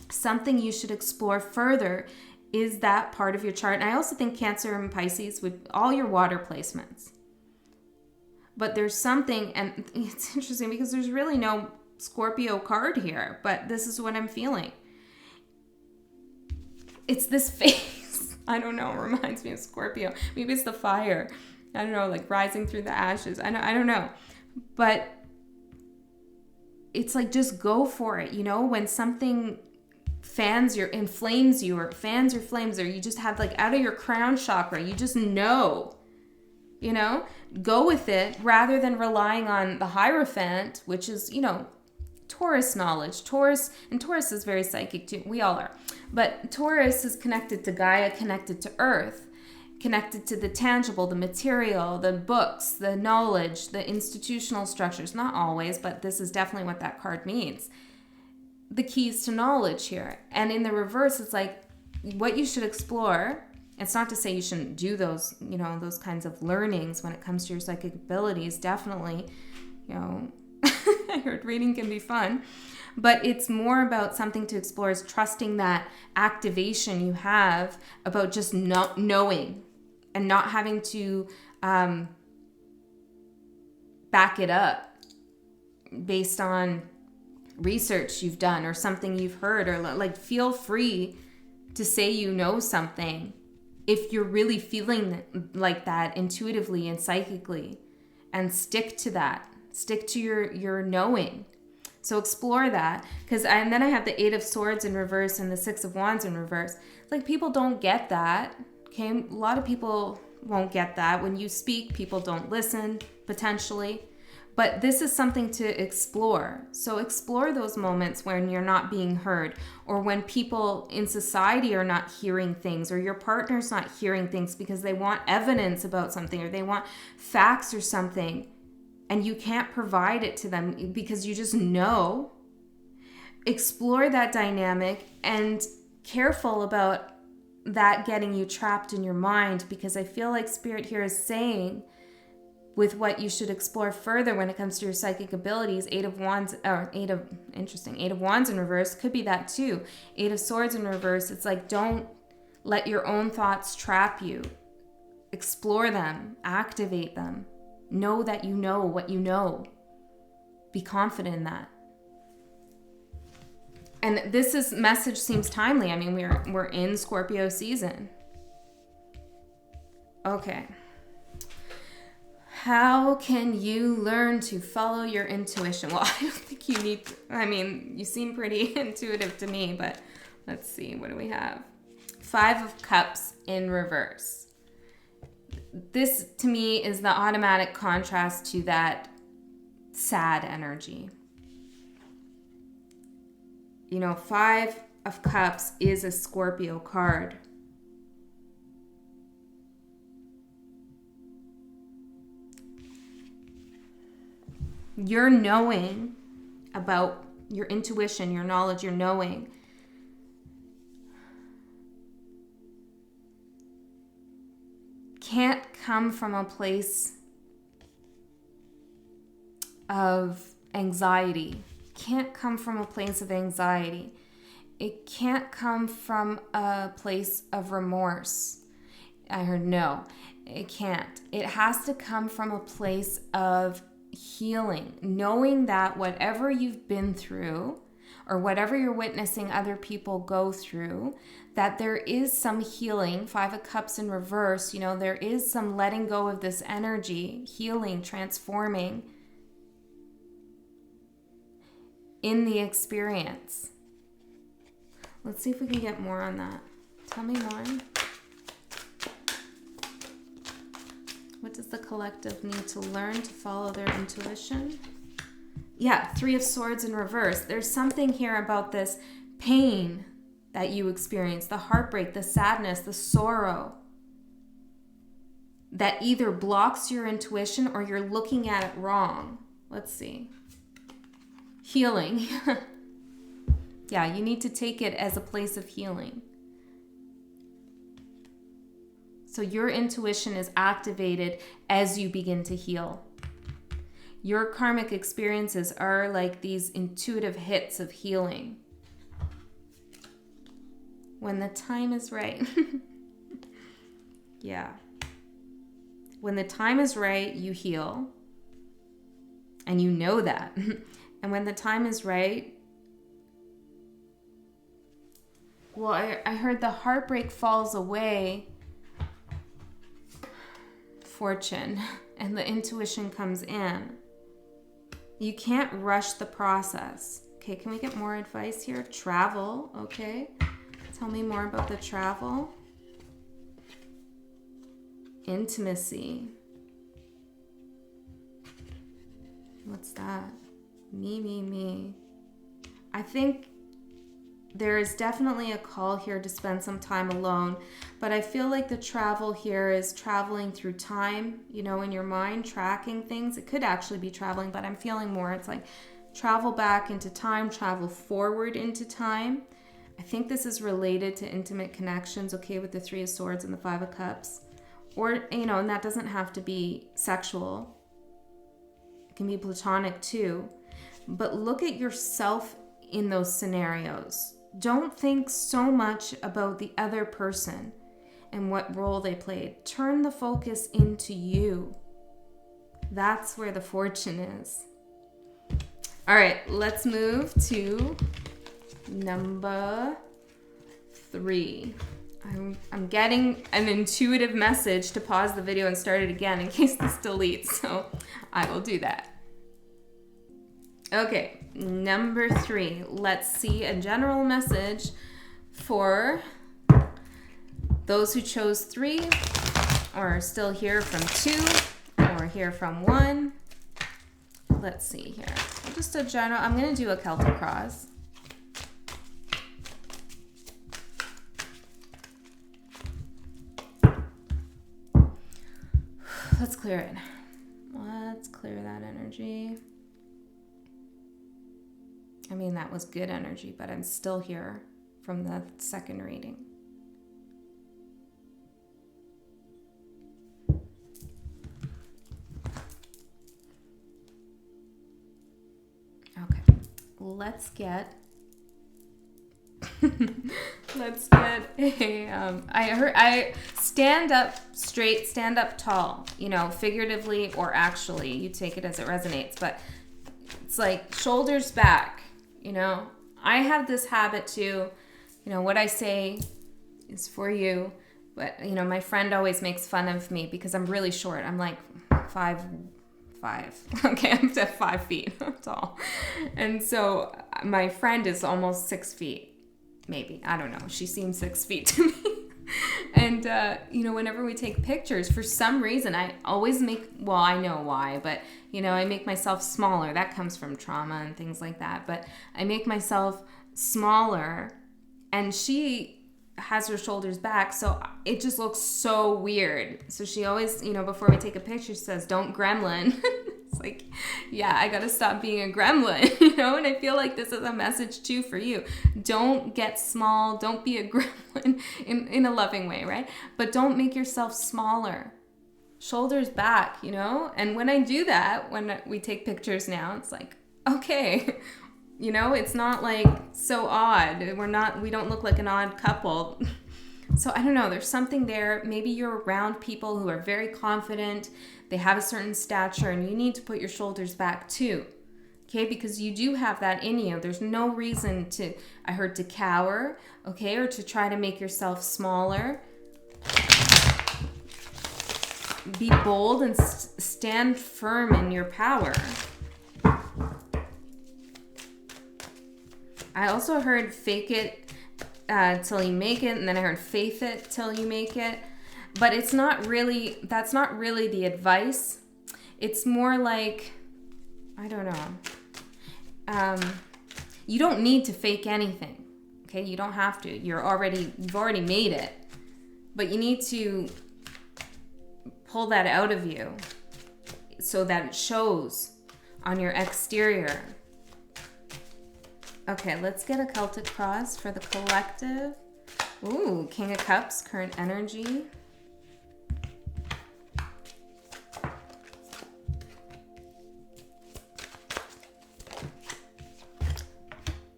Something you should explore further is that part of your chart. And I also think Cancer and Pisces with all your water placements. But there's something, and it's interesting because there's really no Scorpio card here, but this is what I'm feeling. It's this face. I don't know. It reminds me of Scorpio. Maybe it's the fire. I don't know, like rising through the ashes. I don't know. But it's like, just go for it. You know, when something inflames you, or fans your flames, or you just have like out of your crown chakra, you just know, you know, go with it rather than relying on the Hierophant, which is, you know, Taurus knowledge. Taurus is very psychic too. We all are. But Taurus is connected to Gaia, connected to Earth, connected to the tangible, the material, the books, the knowledge, the institutional structures. Not always, but this is definitely what that card means. The keys to knowledge here. And in the reverse, it's like what you should explore. It's not to say you shouldn't do those, you know, those kinds of learnings when it comes to your psychic abilities. Definitely, you know, I heard reading can be fun, but it's more about something to explore, is trusting that activation you have about just not knowing and not having to back it up based on research you've done or something you've heard, or like, feel free to say you know something if you're really feeling like that intuitively and psychically, and stick to that. Stick to your knowing. So explore that. And then I have the 8 of Swords in reverse and the 6 of Wands in reverse. Like, people don't get that. Okay, a lot of people won't get that. When you speak, people don't listen, potentially. But this is something to explore. So explore those moments when you're not being heard, or when people in society are not hearing things, or your partner's not hearing things because they want evidence about something, or they want facts or something, and you can't provide it to them because you just know. Explore that dynamic, and careful about that getting you trapped in your mind, because I feel like Spirit here is saying, with what you should explore further when it comes to your psychic abilities, Eight of Wands in reverse, could be that too. Eight of Swords in reverse, it's like, don't let your own thoughts trap you. Explore them, activate them. Know that you know what you know. Be confident in that. And this message seems timely. I mean, we're in Scorpio season. Okay. How can you learn to follow your intuition? Well, I don't think you need to, I mean, you seem pretty intuitive to me, but let's see, what do we have? Five of Cups in reverse. This, to me, is the automatic contrast to that sad energy. You know, Five of Cups is a Scorpio card. Your knowing about your intuition, your knowledge, your knowing can't come from a place of anxiety. Can't come from a place of anxiety. It can't come from a place of remorse. I heard no, it can't. It has to come from a place of healing, knowing that whatever you've been through or whatever you're witnessing other people go through, that there is some healing. Five of Cups in reverse, you know, there is some letting go of this energy, healing, transforming in the experience. Let's see if we can get more on that. Tell me more. What does the collective need to learn to follow their intuition? Yeah, Three of Swords in reverse. There's something here about this pain that you experience, the heartbreak, the sadness, the sorrow, that either blocks your intuition or you're looking at it wrong. Let's see. Healing. Yeah, you need to take it as a place of healing. So your intuition is activated as you begin to heal. Your karmic experiences are like these intuitive hits of healing. When the time is right. Yeah. When the time is right, you heal. And you know that. And when the time is right, well, I heard the heartbreak falls away, fortune, and the intuition comes in. You can't rush the process. Okay, can we get more advice here? Travel, okay. Tell me more about the travel. Intimacy. What's that? Me. I think there is definitely a call here to spend some time alone, but I feel like the travel here is traveling through time, you know, in your mind, tracking things. It could actually be traveling, but I'm feeling more, it's like travel back into time, travel forward into time. I think this is related to intimate connections, okay, with the Three of Swords and the Five of Cups. Or, you know, and that doesn't have to be sexual. It can be platonic too. But look at yourself in those scenarios. Don't think so much about the other person and what role they played. Turn the focus into you. That's where the fortune is. All right, let's move to number 3. I'm getting an intuitive message to pause the video and start it again in case this deletes, so I will do that. Okay, number 3. Let's see a general message for those who chose 3 or are still here from 2 or here from 1. let's see here. Just a general, I'm going to do a Celtic cross. Let's clear it. Let's clear that energy. I mean, that was good energy, but I'm still here from the second reading. Okay, let's get I stand up straight, stand up tall, figuratively or actually, you take it as it resonates, but it's like shoulders back, I have this habit too, what I say is for you, but my friend always makes fun of me because I'm really short. I'm like 5'5". Okay, I'm at 5 feet tall. And so my friend is almost 6 feet. Maybe. I don't know. She seems 6 feet to me. And, whenever we take pictures, for some reason, I always I know why, but, I make myself smaller. That comes from trauma and things like that. But I make myself smaller, and she has her shoulders back, so it just looks so weird. So she always, before we take a picture, says, "Don't gremlin." It's like, yeah, I gotta stop being a gremlin, and I feel like this is a message too for you. Don't get small, don't be a gremlin in a loving way, right? But don't make yourself smaller. Shoulders back, and when I do that, when we take pictures now, it's like, okay, it's not like so odd. We don't look like an odd couple. So I don't know, there's something there. Maybe you're around people who are very confident, they have a certain stature, and you need to put your shoulders back too. Okay, because you do have that in you. There's no reason to cower, okay, or to try to make yourself smaller. Be bold and stand firm in your power. I also heard fake it till you make it, and then I heard faith it till you make it. But that's not really the advice. It's more like, I don't know. You don't need to fake anything. Okay, you don't have to. You've already made it. But you need to pull that out of you so that it shows on your exterior. Okay, let's get a Celtic cross for the collective. Ooh, King of Cups, current energy.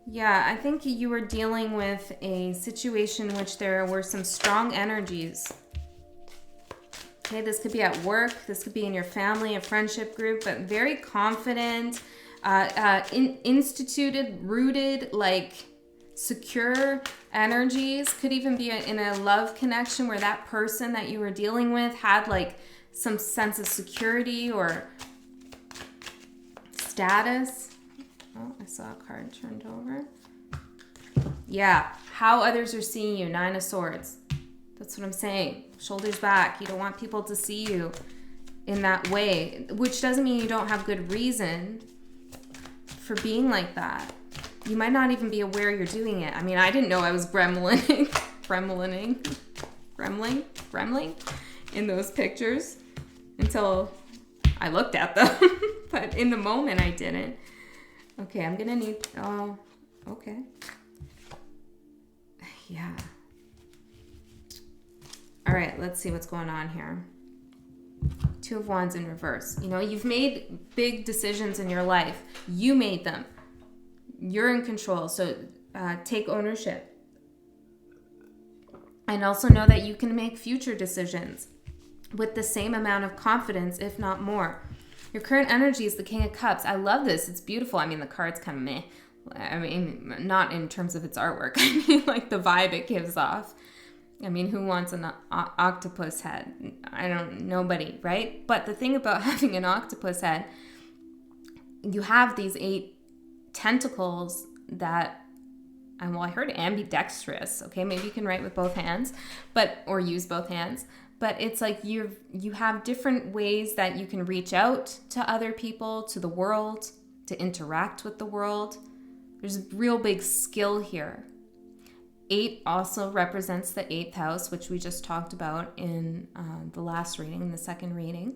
Yeah, I think you were dealing with a situation in which there were some strong energies. Okay, this could be at work, this could be in your family, a friendship group, but very confident, instituted, rooted, like secure energies. Could even be in a love connection where that person that you were dealing with had like some sense of security or status. Oh, I saw a card turned over. Yeah, how others are seeing you, 9 of Swords. That's what I'm saying. Shoulders back. You don't want people to see you in that way, which doesn't mean you don't have good reason for being like that. You might not even be aware you're doing it. I mean, I didn't know I was gremlining in those pictures until I looked at them. But in the moment, I didn't. Okay, I'm gonna need, oh, okay. Yeah. All right, let's see what's going on here. 2 of Wands in reverse. You've made big decisions in your life. You made them. You're in control, so take ownership. And also know that you can make future decisions with the same amount of confidence, if not more. Your current energy is the King of Cups. I love this. It's beautiful. I mean, the card's kind of meh. I mean, not in terms of its artwork. I mean, like the vibe it gives off. I mean, who wants an octopus head? Nobody, right? But the thing about having an octopus head, you have these 8 tentacles that, I heard ambidextrous. Okay, maybe you can write with both hands, or use both hands. but it's like you have different ways that you can reach out to other people, to the world, to interact with the world. There's a real big skill here. 8 also represents the 8th house, which we just talked about in the last reading, in the second reading.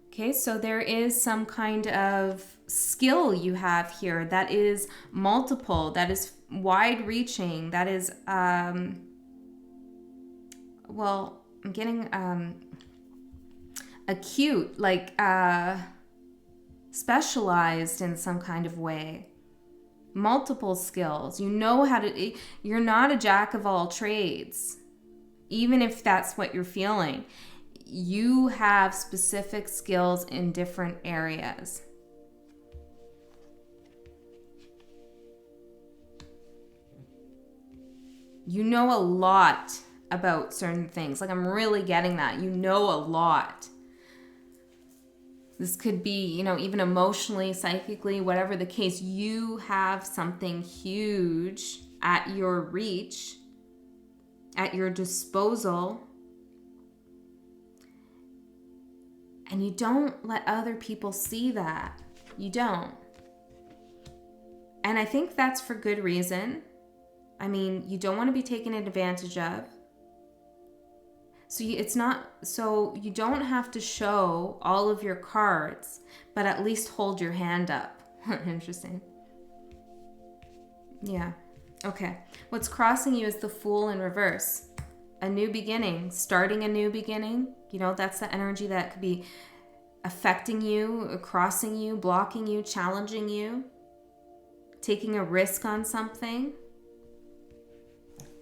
Okay, so there is some kind of skill you have here that is multiple, that is wide-reaching, that is, I'm getting acute, like specialized in some kind of way. Multiple skills. You know how to, you're not a jack of all trades, even if that's what you're feeling. You have specific skills in different areas. You know a lot about certain things. Like, I'm really getting that. You know a lot. This could be, even emotionally, psychically, whatever the case. You have something huge at your reach, at your disposal. And you don't let other people see that. You don't. And I think that's for good reason. I mean, you don't want to be taken advantage of. So you don't have to show all of your cards, but at least hold your hand up. Interesting. Yeah. Okay. What's crossing you is the Fool in reverse. A new beginning, starting a new beginning. That's the energy that could be affecting you, crossing you, blocking you, challenging you, taking a risk on something.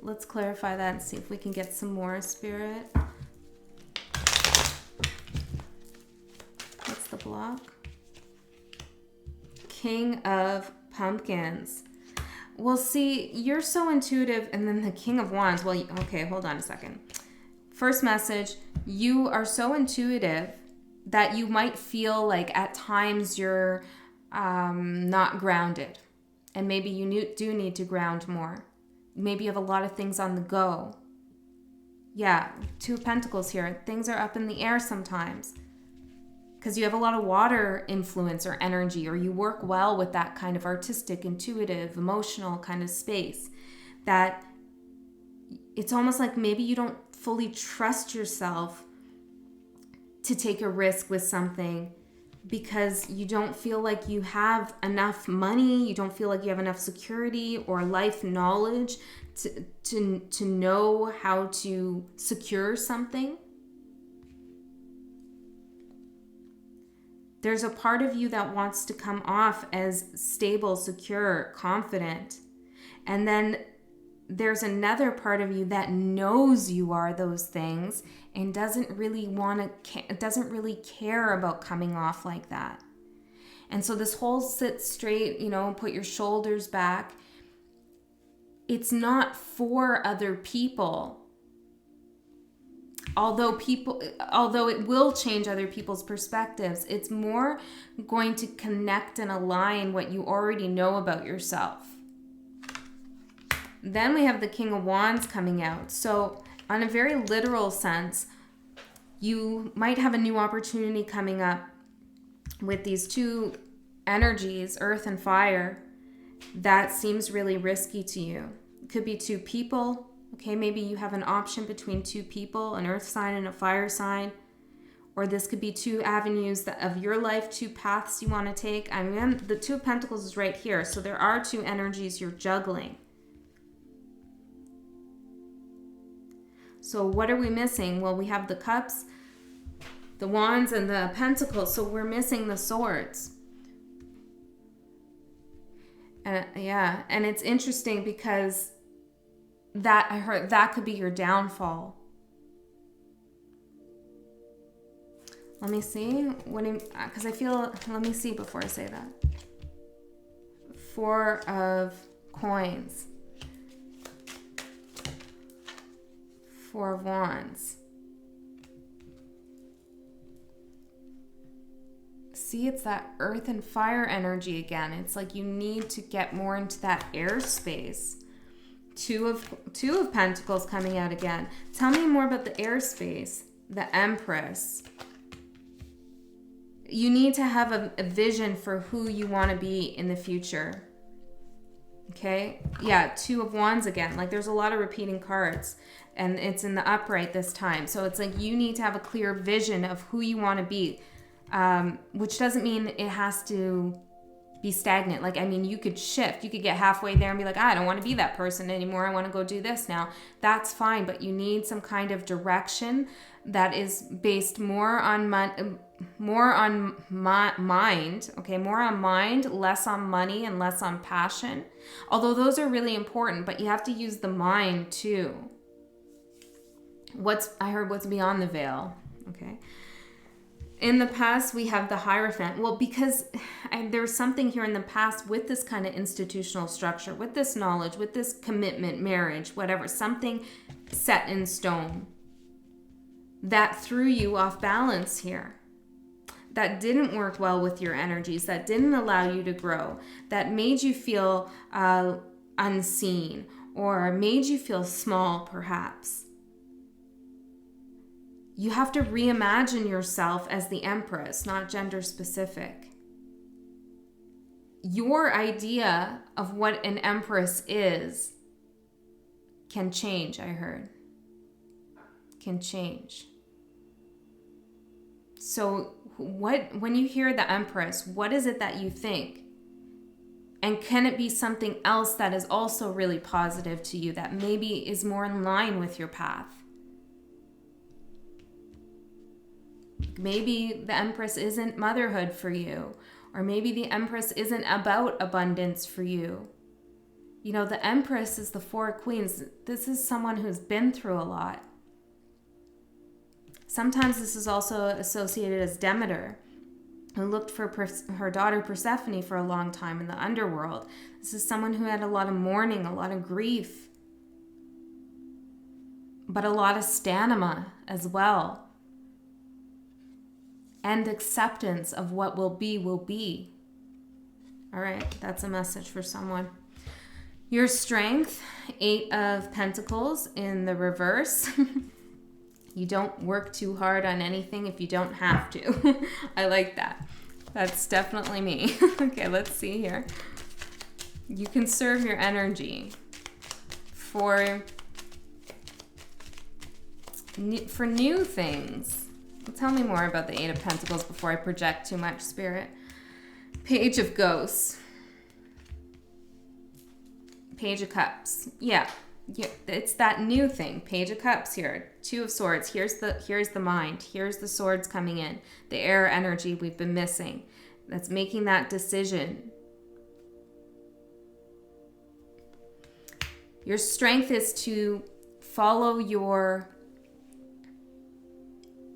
Let's clarify that and see if we can get some more, Spirit. What's the block? King of Pumpkins. Well, see, you're so intuitive, and then the King of Wands. Well, okay, hold on a second. First message, you are so intuitive that you might feel like at times you're not grounded, and maybe you do need to ground more. Maybe you have a lot of things on the go. Yeah, 2 of Pentacles here. Things are up in the air sometimes because you have a lot of water influence or energy, or you work well with that kind of artistic, intuitive, emotional kind of space that it's almost like maybe you don't fully trust yourself to take a risk with something because you don't feel like you have enough money, you don't feel like you have enough security or life knowledge to know how to secure something. There's a part of you that wants to come off as stable, secure, confident. And then there's another part of you that knows you are those things and doesn't really care about coming off like that. And so this whole sit straight, put your shoulders back. It's not for other people. Although it will change other people's perspectives, it's more going to connect and align what you already know about yourself. Then we have the King of Wands coming out. So on a very literal sense, you might have a new opportunity coming up with these 2 energies, earth and fire, that seems really risky to you. It could be 2 people. Okay, maybe you have an option between 2 people, an earth sign and a fire sign. Or this could be 2 avenues of your life, 2 paths you want to take. I mean, the 2 of Pentacles is right here. So there are 2 energies you're juggling. So what are we missing? Well, we have the Cups, the Wands, and the Pentacles. So we're missing the Swords. And it's interesting because that I heard that could be your downfall. Let me see. Because I feel. Let me see before I say that. 4 of Coins. 4 of Wands. See, it's that earth and fire energy again. It's like you need to get more into that airspace Two of Pentacles coming out again. Tell me more about the airspace, the Empress. You need to have a vision for who you want to be in the future. Okay? Yeah, Two of Wands again. Like there's a lot of repeating cards. And it's in the upright this time. So it's like you need to have a clear vision of who you want to be. Which doesn't mean it has to be stagnant. Like, I mean, you could shift. You could get halfway there and be like, I don't want to be that person anymore. I want to go do this now. That's fine. But you need some kind of direction that is based more on mind, okay? More on mind, less on money, and less on passion. Although those are really important, but you have to use the mind too. I heard what's beyond the veil, okay? In the past, we have the Hierophant. Well, because there's something here in the past with this kind of institutional structure, with this knowledge, with this commitment, marriage, whatever, something set in stone that threw you off balance here, that didn't work well with your energies, that didn't allow you to grow, that made you feel unseen or made you feel small, perhaps. You have to reimagine yourself as the Empress, not gender specific. Your idea of what an Empress is can change, I heard. Can change. So when you hear the Empress, what is it that you think? And can it be something else that is also really positive to you, that maybe is more in line with your path? Maybe the Empress isn't motherhood for you, or maybe the Empress isn't about abundance for you. You know, the Empress is the Four of Queens. This is someone who's been through a lot. Sometimes this is also associated as Demeter, who looked for her daughter Persephone for a long time in the underworld. This is someone who had a lot of mourning, a lot of grief, but a lot of stamina as well. And acceptance of what will be, will be. All right, that's a message for someone. Your strength, 8 of Pentacles in the reverse. You don't work too hard on anything if you don't have to. I like that. That's definitely me. Okay, let's see here. You conserve your energy for new things. Tell me more about the 8 of Pentacles before I project too much, Spirit. Page of Ghosts. Page of Cups. Yeah, it's that new thing. Page of Cups here. 2 of Swords. Here's the mind. Here's the swords coming in. The air energy we've been missing. That's making that decision. Your strength is to follow your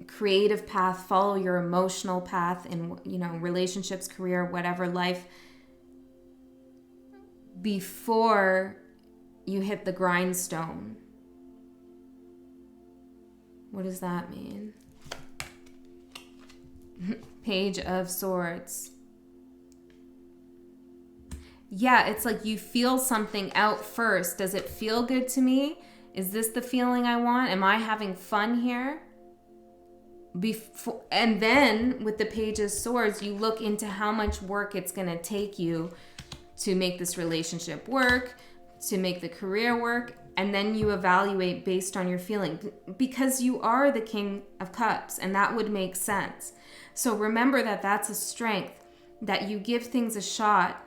creative path, follow your emotional path in, relationships, career, whatever, life, before you hit the grindstone. What does that mean? Page of Swords. Yeah, it's like you feel something out first. Does it feel good to me? Is this the feeling I want? Am I having fun here? And then with the Page of Swords, you look into how much work it's going to take you to make this relationship work, to make the career work, and then you evaluate based on your feeling, because you are the King of Cups, and that would make sense. So remember that that's a strength, that you give things a shot.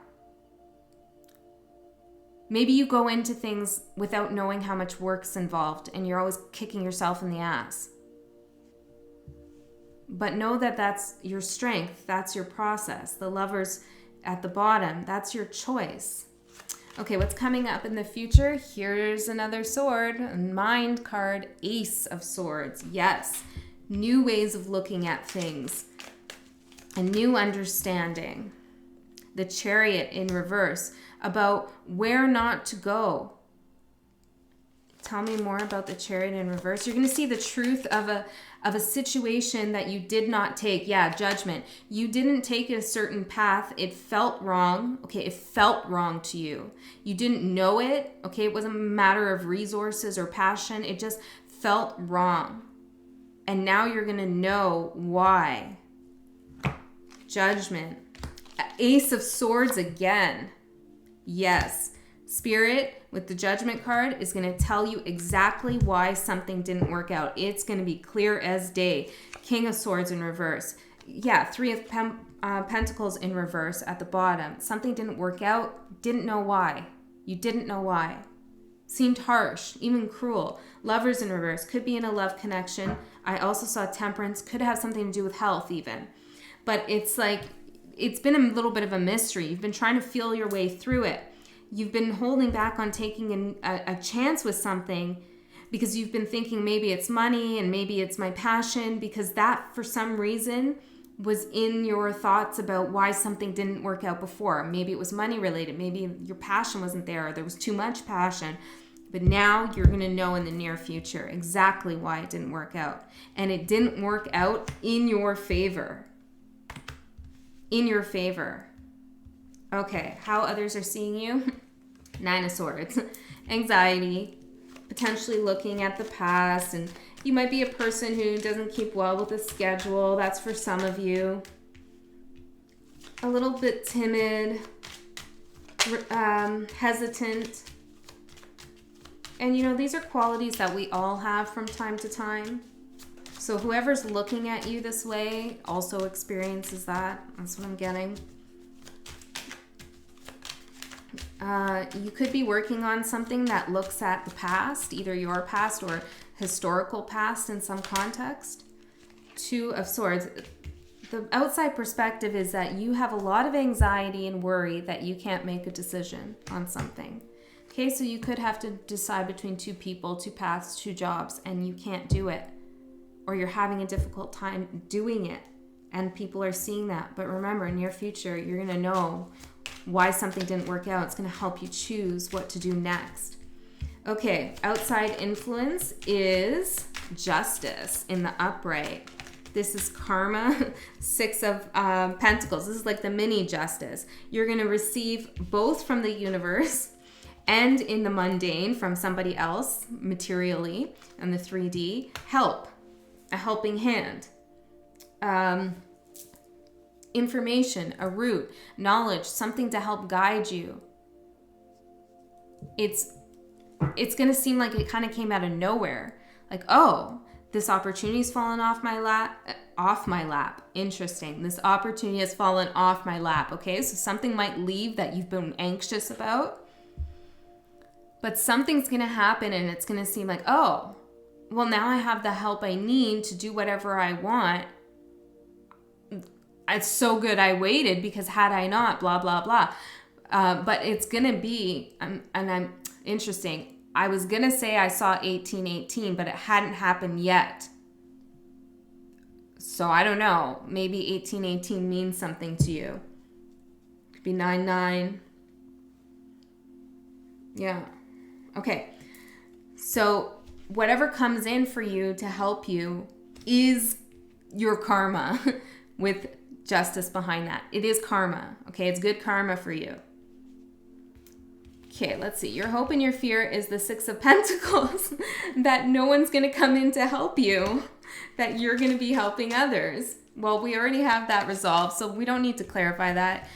Maybe you go into things without knowing how much work's involved, and you're always kicking yourself in the ass. But know that that's your strength. That's your process. The Lovers at the bottom, that's your choice. Okay, what's coming up in the future? Here's another sword, mind card, Ace of Swords. Yes, new ways of looking at things, a new understanding. The Chariot in reverse, about where not to go. Tell me more about the Chariot in reverse. You're going to see the truth of a situation that you did not take. Yeah, judgment. You didn't take a certain path. It felt wrong. Okay, it felt wrong to you. You didn't know it. Okay, it wasn't a matter of resources or passion. It just felt wrong. And now you're going to know why. Judgment. Ace of Swords again. Yes. Spirit with the Judgment card is going to tell you exactly why something didn't work out. It's going to be clear as day. King of Swords in reverse. Yeah, Three of Pentacles in reverse at the bottom. Something didn't work out. Didn't know why. You didn't know why. Seemed harsh, even cruel. Lovers in reverse. Could be in a love connection. I also saw Temperance. Could have something to do with health even. But it's like, it's been a little bit of a mystery. You've been trying to feel your way through it. You've been holding back on taking a chance with something because you've been thinking maybe it's money and maybe it's my passion, because that for some reason was in your thoughts about why something didn't work out before. Maybe it was money related. Maybe your passion wasn't there, or there was too much passion. But now you're going to know in the near future exactly why it didn't work out. And it didn't work out in your favor. In your favor. Okay, how others are seeing you. 9 of Swords. Anxiety. Potentially looking at the past. And you might be a person who doesn't keep well with the schedule. That's for some of you. A little bit timid. Hesitant. And you know, these are qualities that we all have from time to time. So whoever's looking at you this way also experiences that. That's what I'm getting. You could be working on something that looks at the past, either your past or historical past in some context. 2 of Swords. The outside perspective is that you have a lot of anxiety and worry that you can't make a decision on something. Okay, so you could have to decide between 2 people, 2 paths, 2 jobs, and you can't do it. Or you're having a difficult time doing it, and people are seeing that. But remember, in your future, you're going to know why something didn't work out. It's going to help you choose what to do next. Okay, outside influence is Justice in the upright. This is karma. 6 of Pentacles. This is like the mini justice. You're going to receive both from the universe and in the mundane from somebody else, materially, and the 3D, help. A helping hand. Information, a route, knowledge, something to help guide you. It's going to seem like it kind of came out of nowhere. Like, oh, this opportunity's fallen off my lap. Interesting. This opportunity has fallen off my lap. Okay, so something might leave that you've been anxious about. But something's going to happen and it's going to seem like, oh, well, now I have the help I need to do whatever I want. It's so good I waited, because had I not, blah, blah, blah. But it's going to be, and I'm interesting. I was going to say I saw 1818, but it hadn't happened yet. So I don't know. Maybe 1818 means something to you. Could be 99. Yeah. Okay. So whatever comes in for you to help you is your karma with justice behind that. It is karma. Okay. It's good karma for you. Okay, let's see. Your hope and your fear is the 6 of Pentacles, that no one's going to come in to help you, that you're going to be helping others. Well, we already have that resolved, so we don't need to clarify that.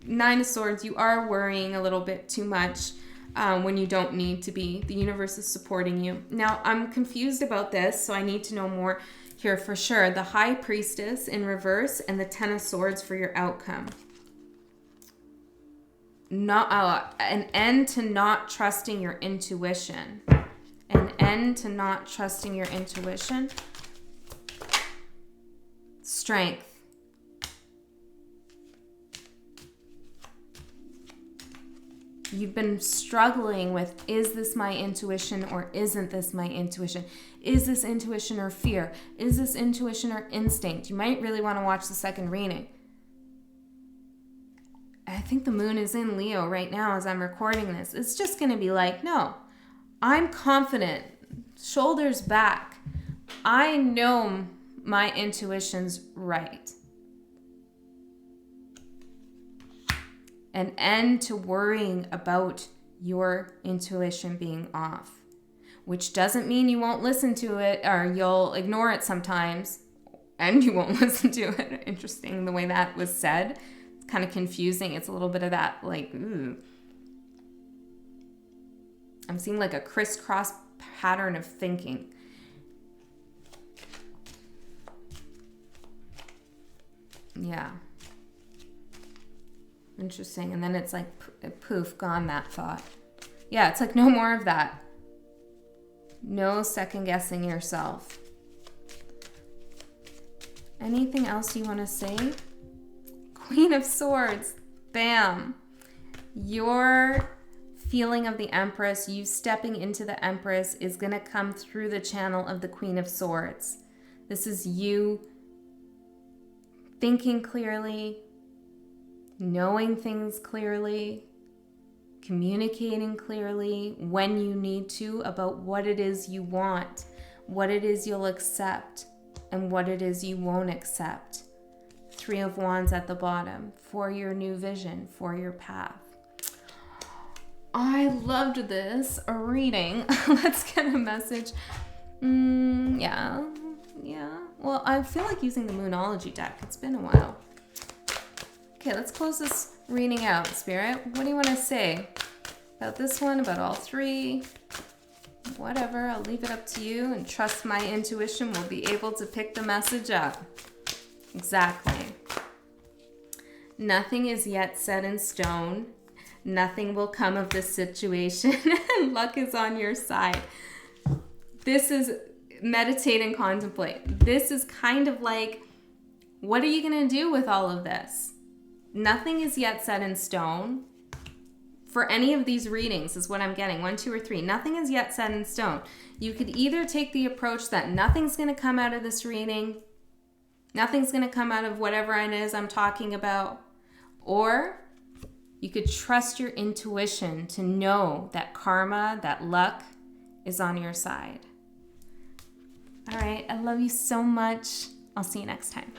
9 of Swords, you are worrying a little bit too much when you don't need to be. The universe is supporting you. Now, I'm confused about this, so I need to know more here for sure. The High Priestess in reverse and the 10 of Swords for your outcome. An end to not trusting your intuition. An end to not trusting your intuition. Strength. You've been struggling with, is this my intuition or isn't this my intuition? Is this intuition or fear? Is this intuition or instinct? You might really want to watch the second reading. I think the moon is in Leo right now as I'm recording this. It's just going to be like, no, I'm confident, shoulders back. I know my intuition's right. An end to worrying about your intuition being off, which doesn't mean you won't listen to it or you'll ignore it sometimes and you won't listen to it. Interesting the way that was said. It's kind of confusing. It's a little bit of that like, ooh. I'm seeing like a crisscross pattern of thinking. Yeah. Interesting. And then it's like poof, gone that thought. Yeah, it's like no more of that. No second guessing yourself. Anything else you want to say? Queen of Swords. Bam. Your feeling of the Empress, you stepping into the Empress, is going to come through the channel of the Queen of Swords. This is you thinking clearly, knowing things clearly, communicating clearly when you need to about what it is you want, what it is you'll accept, and what it is you won't accept. 3 of Wands at the bottom for your new vision, for your path. I loved this reading. Let's get a message. Yeah. Well, I feel like using the Moonology deck. It's been a while. Okay, let's close this reading out, Spirit. What do you want to say about this one, about all 3? Whatever, I'll leave it up to you and trust my intuition will be able to pick the message up. Exactly. Nothing is yet set in stone. Nothing will come of this situation. Luck is on your side. This is meditate and contemplate. This is kind of like, what are you going to do with all of this? Nothing is yet set in stone. For any of these readings is what I'm getting. 1, 2, or 3. Nothing is yet set in stone. You could either take the approach that nothing's going to come out of this reading. Nothing's going to come out of whatever it is I'm talking about. Or you could trust your intuition to know that karma, that luck is on your side. All right. I love you so much. I'll see you next time.